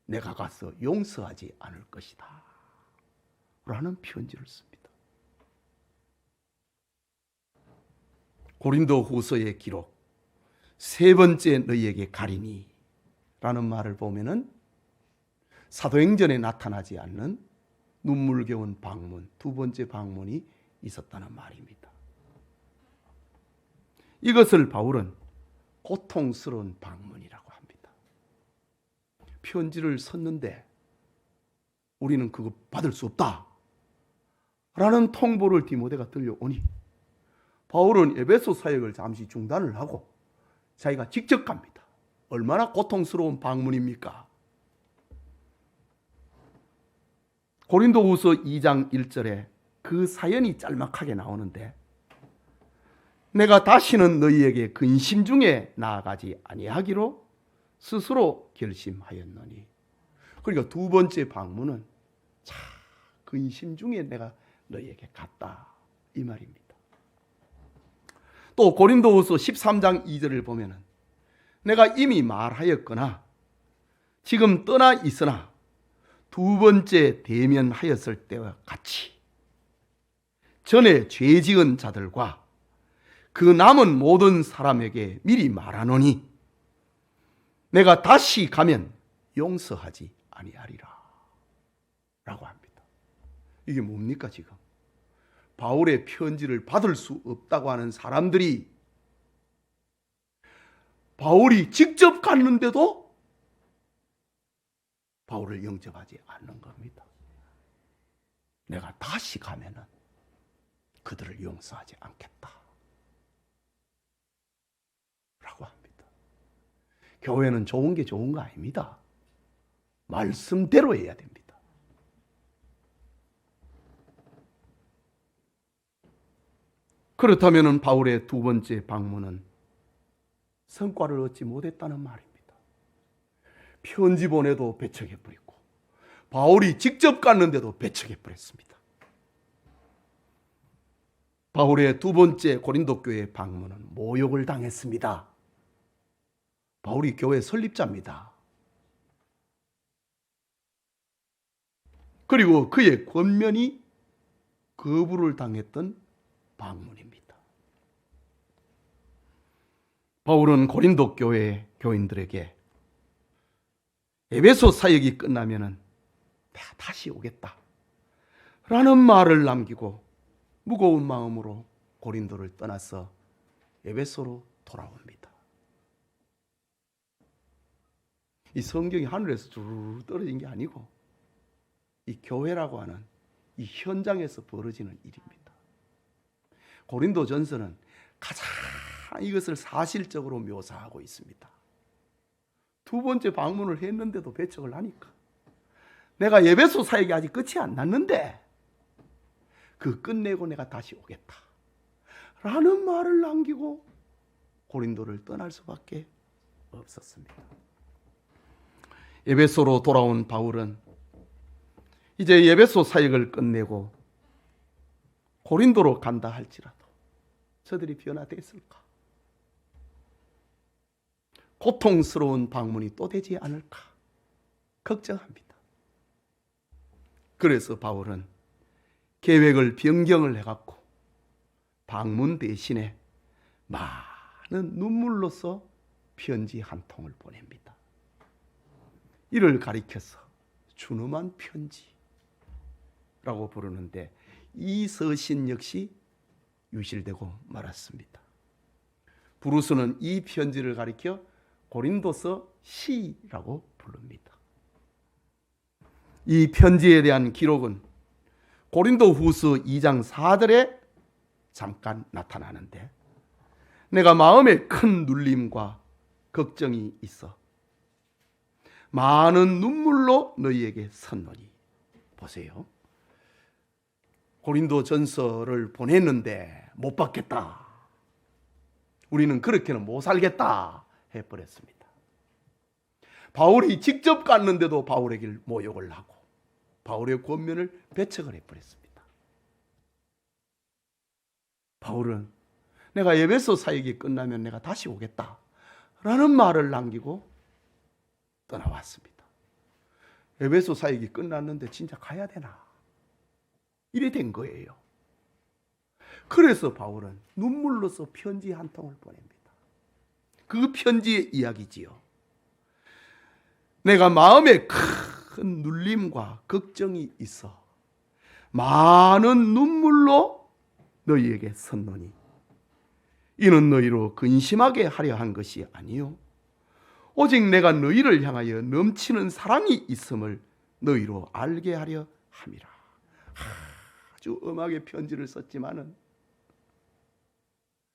내가 가서 용서하지 않을 것이다. 라는 편지를 씁니다. 고린도후서의 기록, 세 번째 너희에게 가리니 라는 말을 보면은 사도행전에 나타나지 않는 눈물겨운 방문, 두 번째 방문이 있었다는 말입니다. 이것을 바울은 고통스러운 방문이라고 합니다. 편지를 썼는데 우리는 그거 받을 수 없다 라는 통보를 디모데가 들려오니 바울은 에베소 사역을 잠시 중단을 하고 자기가 직접 갑니다. 얼마나 고통스러운 방문입니까? 고린도후서 2장 1절에 그 사연이 짤막하게 나오는데 내가 다시는 너희에게 근심 중에 나아가지 아니하기로 스스로 결심하였노니. 그러니까 두 번째 방문은 자, 근심 중에 내가 너희에게 갔다 이 말입니다. 또 고린도후서 13장 2절을 보면은 내가 이미 말하였거나 지금 떠나 있으나 두 번째 대면하였을 때와 같이 전에 죄 지은 자들과 그 남은 모든 사람에게 미리 말하노니 내가 다시 가면 용서하지 아니하리라 라고 합니다. 이게 뭡니까 지금? 바울의 편지를 받을 수 없다고 하는 사람들이 바울이 직접 갔는데도 바울을 영접하지 않는 겁니다. 내가 다시 가면은 그들을 용서하지 않겠다 라고 합니다. 교회는 좋은 게 좋은 거 아닙니다. 말씀대로 해야 됩니다. 그렇다면 바울의 두 번째 방문은 성과를 얻지 못했다는 말입니다. 편지 보내도 배척해버리고 바울이 직접 갔는데도 배척해버렸습니다. 바울의 두 번째 고린도 교회 방문은 모욕을 당했습니다. 바울이 교회 설립자입니다. 그리고 그의 권면이 거부를 당했던 방문입니다. 바울은 고린도 교회에 교인들에게 에베소 사역이 끝나면은 내가 다시 오겠다 라는 말을 남기고 무거운 마음으로 고린도를 떠나서 에베소로 돌아옵니다. 이 성경이 하늘에서 쭉 떨어진 게 아니고 이 교회라고 하는 이 현장에서 벌어지는 일입니다. 고린도 전서는 가장 이것을 사실적으로 묘사하고 있습니다. 두 번째 방문을 했는데도 배척을 하니까 내가 에베소 사역이 아직 끝이 안 났는데 그 끝내고 내가 다시 오겠다 라는 말을 남기고 고린도를 떠날 수밖에 없었습니다. 에베소로 돌아온 바울은 이제 에베소 사역을 끝내고 고린도로 간다 할지라도 저들이 변화됐을까? 고통스러운 방문이 또 되지 않을까? 걱정합니다. 그래서 바울은 계획을 변경을 해갖고 방문 대신에 많은 눈물로써 편지 한 통을 보냅니다. 이를 가리켜서 준엄한 편지라고 부르는데 이 서신 역시 유실되고 말았습니다. 브루스는 이 편지를 가리켜 고린도서 시라고 부릅니다. 이 편지에 대한 기록은 고린도 후서 2장 4절에 잠깐 나타나는데 내가 마음에 큰 눌림과 걱정이 있어 많은 눈물로 너희에게 선노니. 보세요. 고린도 전서를 보냈는데 못 받겠다. 우리는 그렇게는 못 살겠다 해버렸습니다. 바울이 직접 갔는데도 바울에게 모욕을 하고 바울의 권면을 배척을 해버렸습니다. 바울은 내가 에베소 사역이 끝나면 내가 다시 오겠다 라는 말을 남기고 떠나왔습니다. 에베소 사역이 끝났는데 진짜 가야 되나? 이래 된 거예요. 그래서 바울은 눈물로써 편지 한 통을 보냅니다. 그 편지의 이야기지요. 내가 마음에 큰 눌림과 걱정이 있어 많은 눈물로 너희에게 선노니 이는 너희로 근심하게 하려 한 것이 아니요 오직 내가 너희를 향하여 넘치는 사랑이 있음을 너희로 알게 하려 함이라. 아주 엄하게 편지를 썼지만은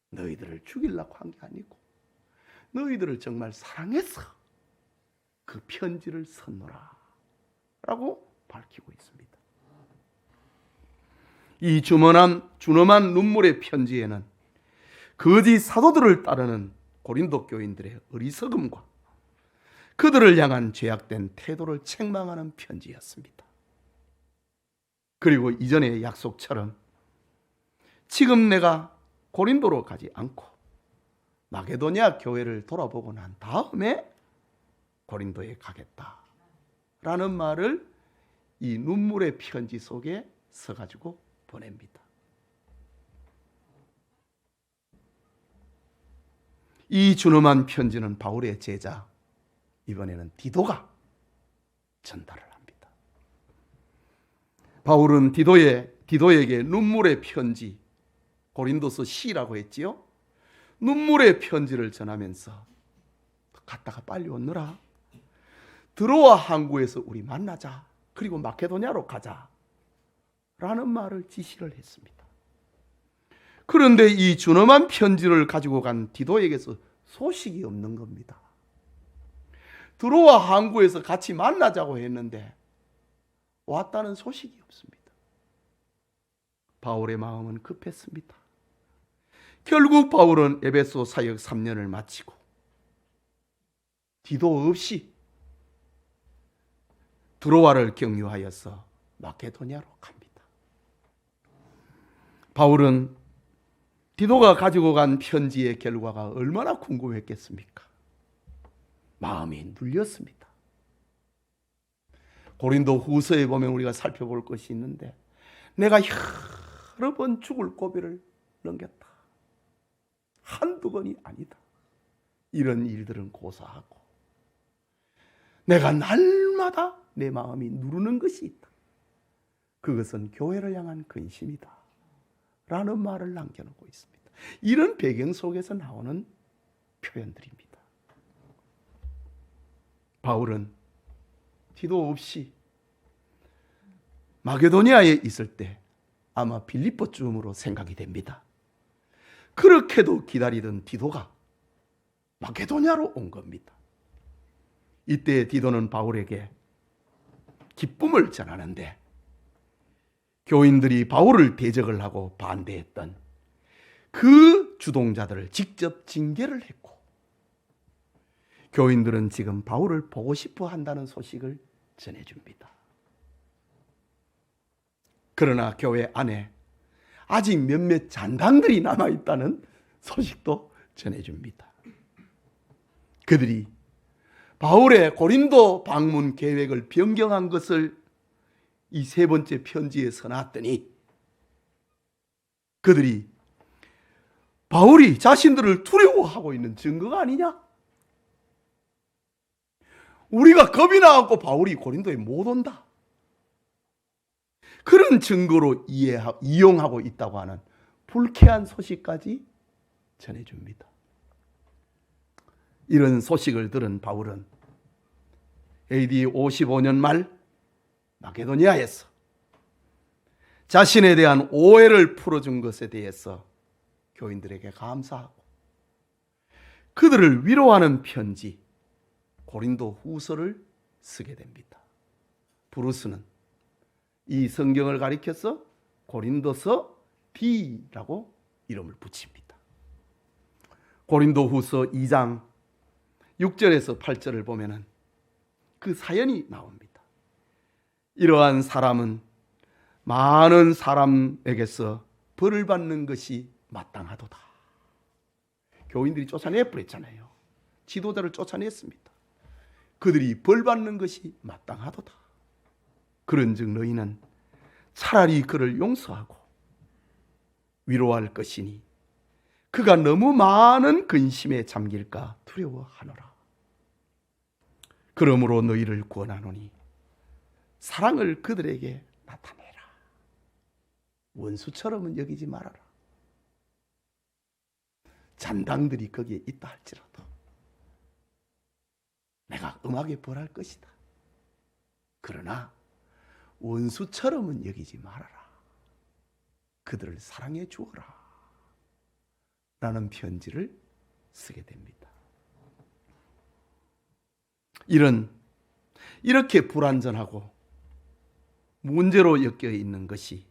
너희들을 죽이려고 한 게 아니고 너희들을 정말 사랑해서 그 편지를 썼노라 라고 밝히고 있습니다. 이 준엄한 눈물의 편지에는 거짓 사도들을 따르는 고린도 교인들의 어리석음과 그들을 향한 죄악된 태도를 책망하는 편지였습니다. 그리고 이전의 약속처럼 지금 내가 고린도로 가지 않고 마게도냐 교회를 돌아보고 난 다음에 고린도에 가겠다라는 말을 이 눈물의 편지 속에 써가지고 보냅니다. 이 준엄한 편지는 바울의 제자 이번에는 디도가 전달을 합니다. 바울은 디도에게 눈물의 편지, 고린도서 시라고 했지요. 눈물의 편지를 전하면서 갔다가 빨리 오너라. 드로아 항구에서 우리 만나자. 그리고 마케도냐로 가자. 라는 말을 지시를 했습니다. 그런데 이 준엄한 편지를 가지고 간 디도에게서 소식이 없는 겁니다. 드로아 항구에서 같이 만나자고 했는데 왔다는 소식이 없습니다. 바울의 마음은 급했습니다. 결국 바울은 에베소 사역 3년을 마치고 디도 없이 드로아를 경유하여서 마케도냐로 갑니다. 바울은 디도가 가지고 간 편지의 결과가 얼마나 궁금했겠습니까? 마음이 눌렸습니다. 고린도 후서에 보면 우리가 살펴볼 것이 있는데 내가 여러 번 죽을 고비를 넘겼다. 한두 번이 아니다. 이런 일들은 고사하고 내가 날마다 내 마음이 누르는 것이 있다. 그것은 교회를 향한 근심이다 라는 말을 남겨놓고 있습니다. 이런 배경 속에서 나오는 표현들입니다. 바울은 티도 없이 마게도니아에 있을 때 아마 빌립보쯤으로 생각이 됩니다. 그렇게도 기다리던 디도가 마게도냐로 온 겁니다. 이때 디도는 바울에게 기쁨을 전하는데 교인들이 바울을 대적을 하고 반대했던 그 주동자들을 직접 징계를 했고 교인들은 지금 바울을 보고 싶어 한다는 소식을 전해줍니다. 그러나 교회 안에 아직 몇몇 잔당들이 남아있다는 소식도 전해줍니다. 그들이 바울의 고린도 방문 계획을 변경한 것을 이 세 번째 편지에 써놨더니 그들이 바울이 자신들을 두려워하고 있는 증거가 아니냐? 우리가 겁이 나갖고 바울이 고린도에 못 온다. 그런 증거로 이용하고 있다고 하는 불쾌한 소식까지 전해줍니다. 이런 소식을 들은 바울은 AD 55년 말 마게도니아에서 자신에 대한 오해를 풀어준 것에 대해서 교인들에게 감사하고 그들을 위로하는 편지 고린도 후서를 쓰게 됩니다. 브루스는 이 성경을 가리켜서 고린도서 D라고 이름을 붙입니다. 고린도 후서 2장 6절에서 8절을 보면은 그 사연이 나옵니다. 이러한 사람은 많은 사람에게서 벌을 받는 것이 마땅하도다. 교인들이 쫓아내버렸잖아요. 지도자를 쫓아냈습니다. 그들이 벌 받는 것이 마땅하도다. 그런즉 너희는 차라리 그를 용서하고 위로할 것이니 그가 너무 많은 근심에 잠길까 두려워하노라. 그러므로 너희를 구원하노니 사랑을 그들에게 나타내라. 원수처럼은 여기지 말아라. 잔당들이 거기에 있다 할지라도 내가 음하게 벌할 것이다. 그러나 원수처럼은 여기지 말아라. 그들을 사랑해 주어라. 라는 편지를 쓰게 됩니다. 이렇게 불완전하고 문제로 엮여 있는 것이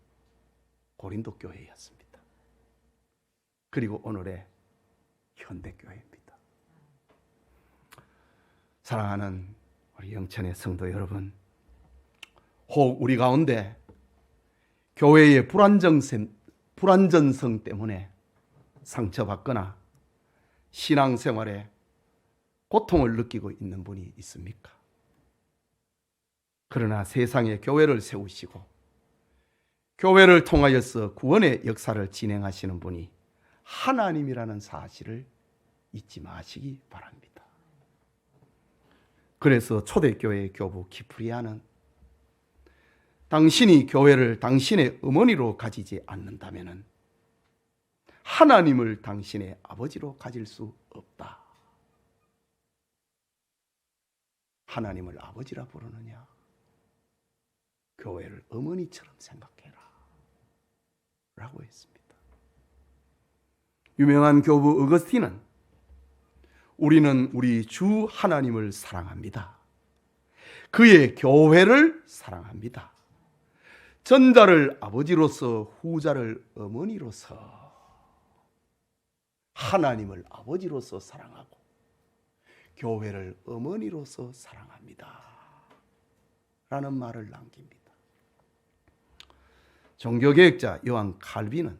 고린도 교회였습니다. 그리고 오늘의 현대교회입니다. 사랑하는 우리 영천의 성도 여러분, 혹 우리 가운데 교회의 불완전성 때문에 상처받거나 신앙생활에 고통을 느끼고 있는 분이 있습니까? 그러나 세상에 교회를 세우시고 교회를 통하여서 구원의 역사를 진행하시는 분이 하나님이라는 사실을 잊지 마시기 바랍니다. 그래서 초대교회 교부 기프리아는 당신이 교회를 당신의 어머니로 가지지 않는다면 하나님을 당신의 아버지로 가질 수 없다. 하나님을 아버지라 부르느냐? 교회를 어머니처럼 생각해라 라고 했습니다. 유명한 교부 어거스틴은 우리는 우리 주 하나님을 사랑합니다. 그의 교회를 사랑합니다. 전자를 아버지로서 후자를 어머니로서 하나님을 아버지로서 사랑하고 교회를 어머니로서 사랑합니다 라는 말을 남깁니다. 종교개혁자 요한 칼빈은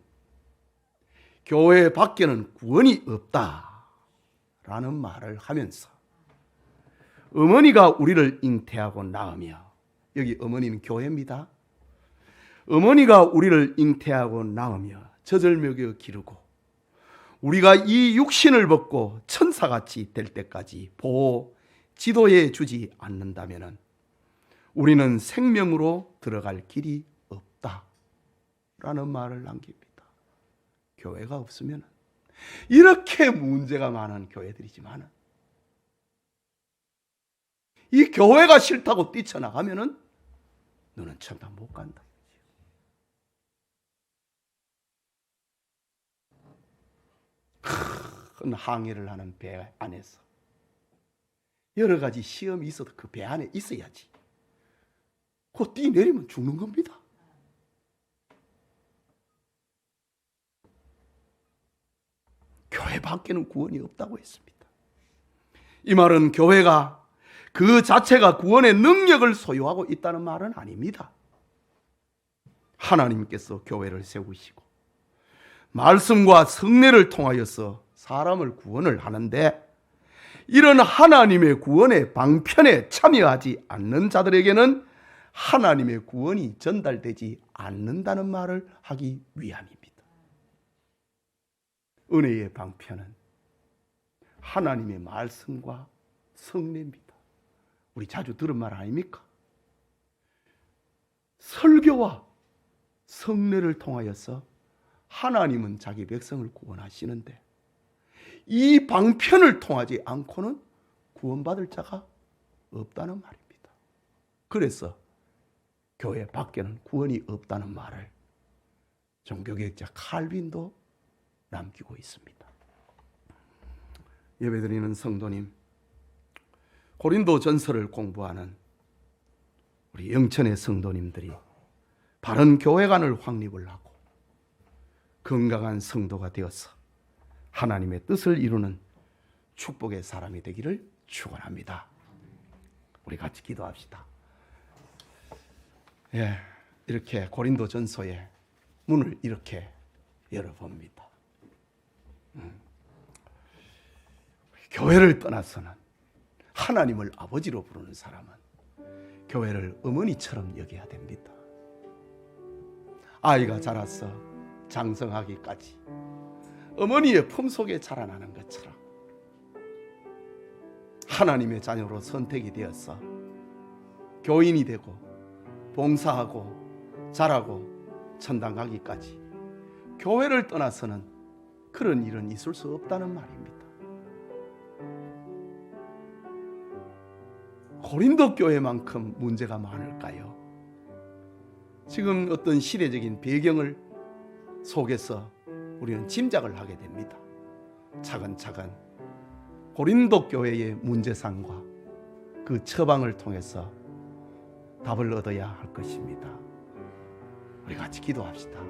교회 밖에는 구원이 없다 라는 말을 하면서 어머니가 우리를 잉태하고 낳으며, 여기 어머니는 교회입니다. 어머니가 우리를 잉태하고 낳으며 젖을 먹여 기르고 우리가 이 육신을 벗고 천사같이 될 때까지 보호, 지도해 주지 않는다면 우리는 생명으로 들어갈 길이 없다라는 말을 남깁니다. 교회가 없으면 이렇게 문제가 많은 교회들이지만 이 교회가 싫다고 뛰쳐나가면 너는 천당 못 간다. 큰 항해를 하는 배 안에서 여러 가지 시험이 있어도 그 배 안에 있어야지. 그 뛰내리면 죽는 겁니다. 교회 밖에는 구원이 없다고 했습니다. 이 말은 교회가 그 자체가 구원의 능력을 소유하고 있다는 말은 아닙니다. 하나님께서 교회를 세우시고 말씀과 성례를 통하여서 사람을 구원을 하는데 이런 하나님의 구원의 방편에 참여하지 않는 자들에게는 하나님의 구원이 전달되지 않는다는 말을 하기 위함입니다. 은혜의 방편은 하나님의 말씀과 성례입니다. 우리 자주 들은 말 아닙니까? 설교와 성례를 통하여서 하나님은 자기 백성을 구원하시는데 이 방편을 통하지 않고는 구원받을 자가 없다는 말입니다. 그래서 교회 밖에는 구원이 없다는 말을 종교개혁자 칼빈도 남기고 있습니다. 예배드리는 성도님, 고린도 전서를 공부하는 우리 영천의 성도님들이 바른 교회관을 확립을 하고 건강한 성도가 되어서 하나님의 뜻을 이루는 축복의 사람이 되기를 축원합니다. 우리 같이 기도합시다. 예, 이렇게 고린도 전서의 문을 이렇게 열어봅니다. 교회를 떠나서는 하나님을 아버지로 부르는 사람은 교회를 어머니처럼 여겨야 됩니다. 아이가 자라서 장성하기까지 어머니의 품 속에 자라나는 것처럼 하나님의 자녀로 선택이 되어서 교인이 되고 봉사하고 자라고 천당 가기까지 교회를 떠나서는 그런 일은 있을 수 없다는 말입니다. 고린도 교회만큼 문제가 많을까요? 지금 어떤 시대적인 배경을 속에서 우리는 짐작을 하게 됩니다. 차근차근 고린도 교회의 문제상과 그 처방을 통해서 답을 얻어야 할 것입니다. 우리 같이 기도합시다.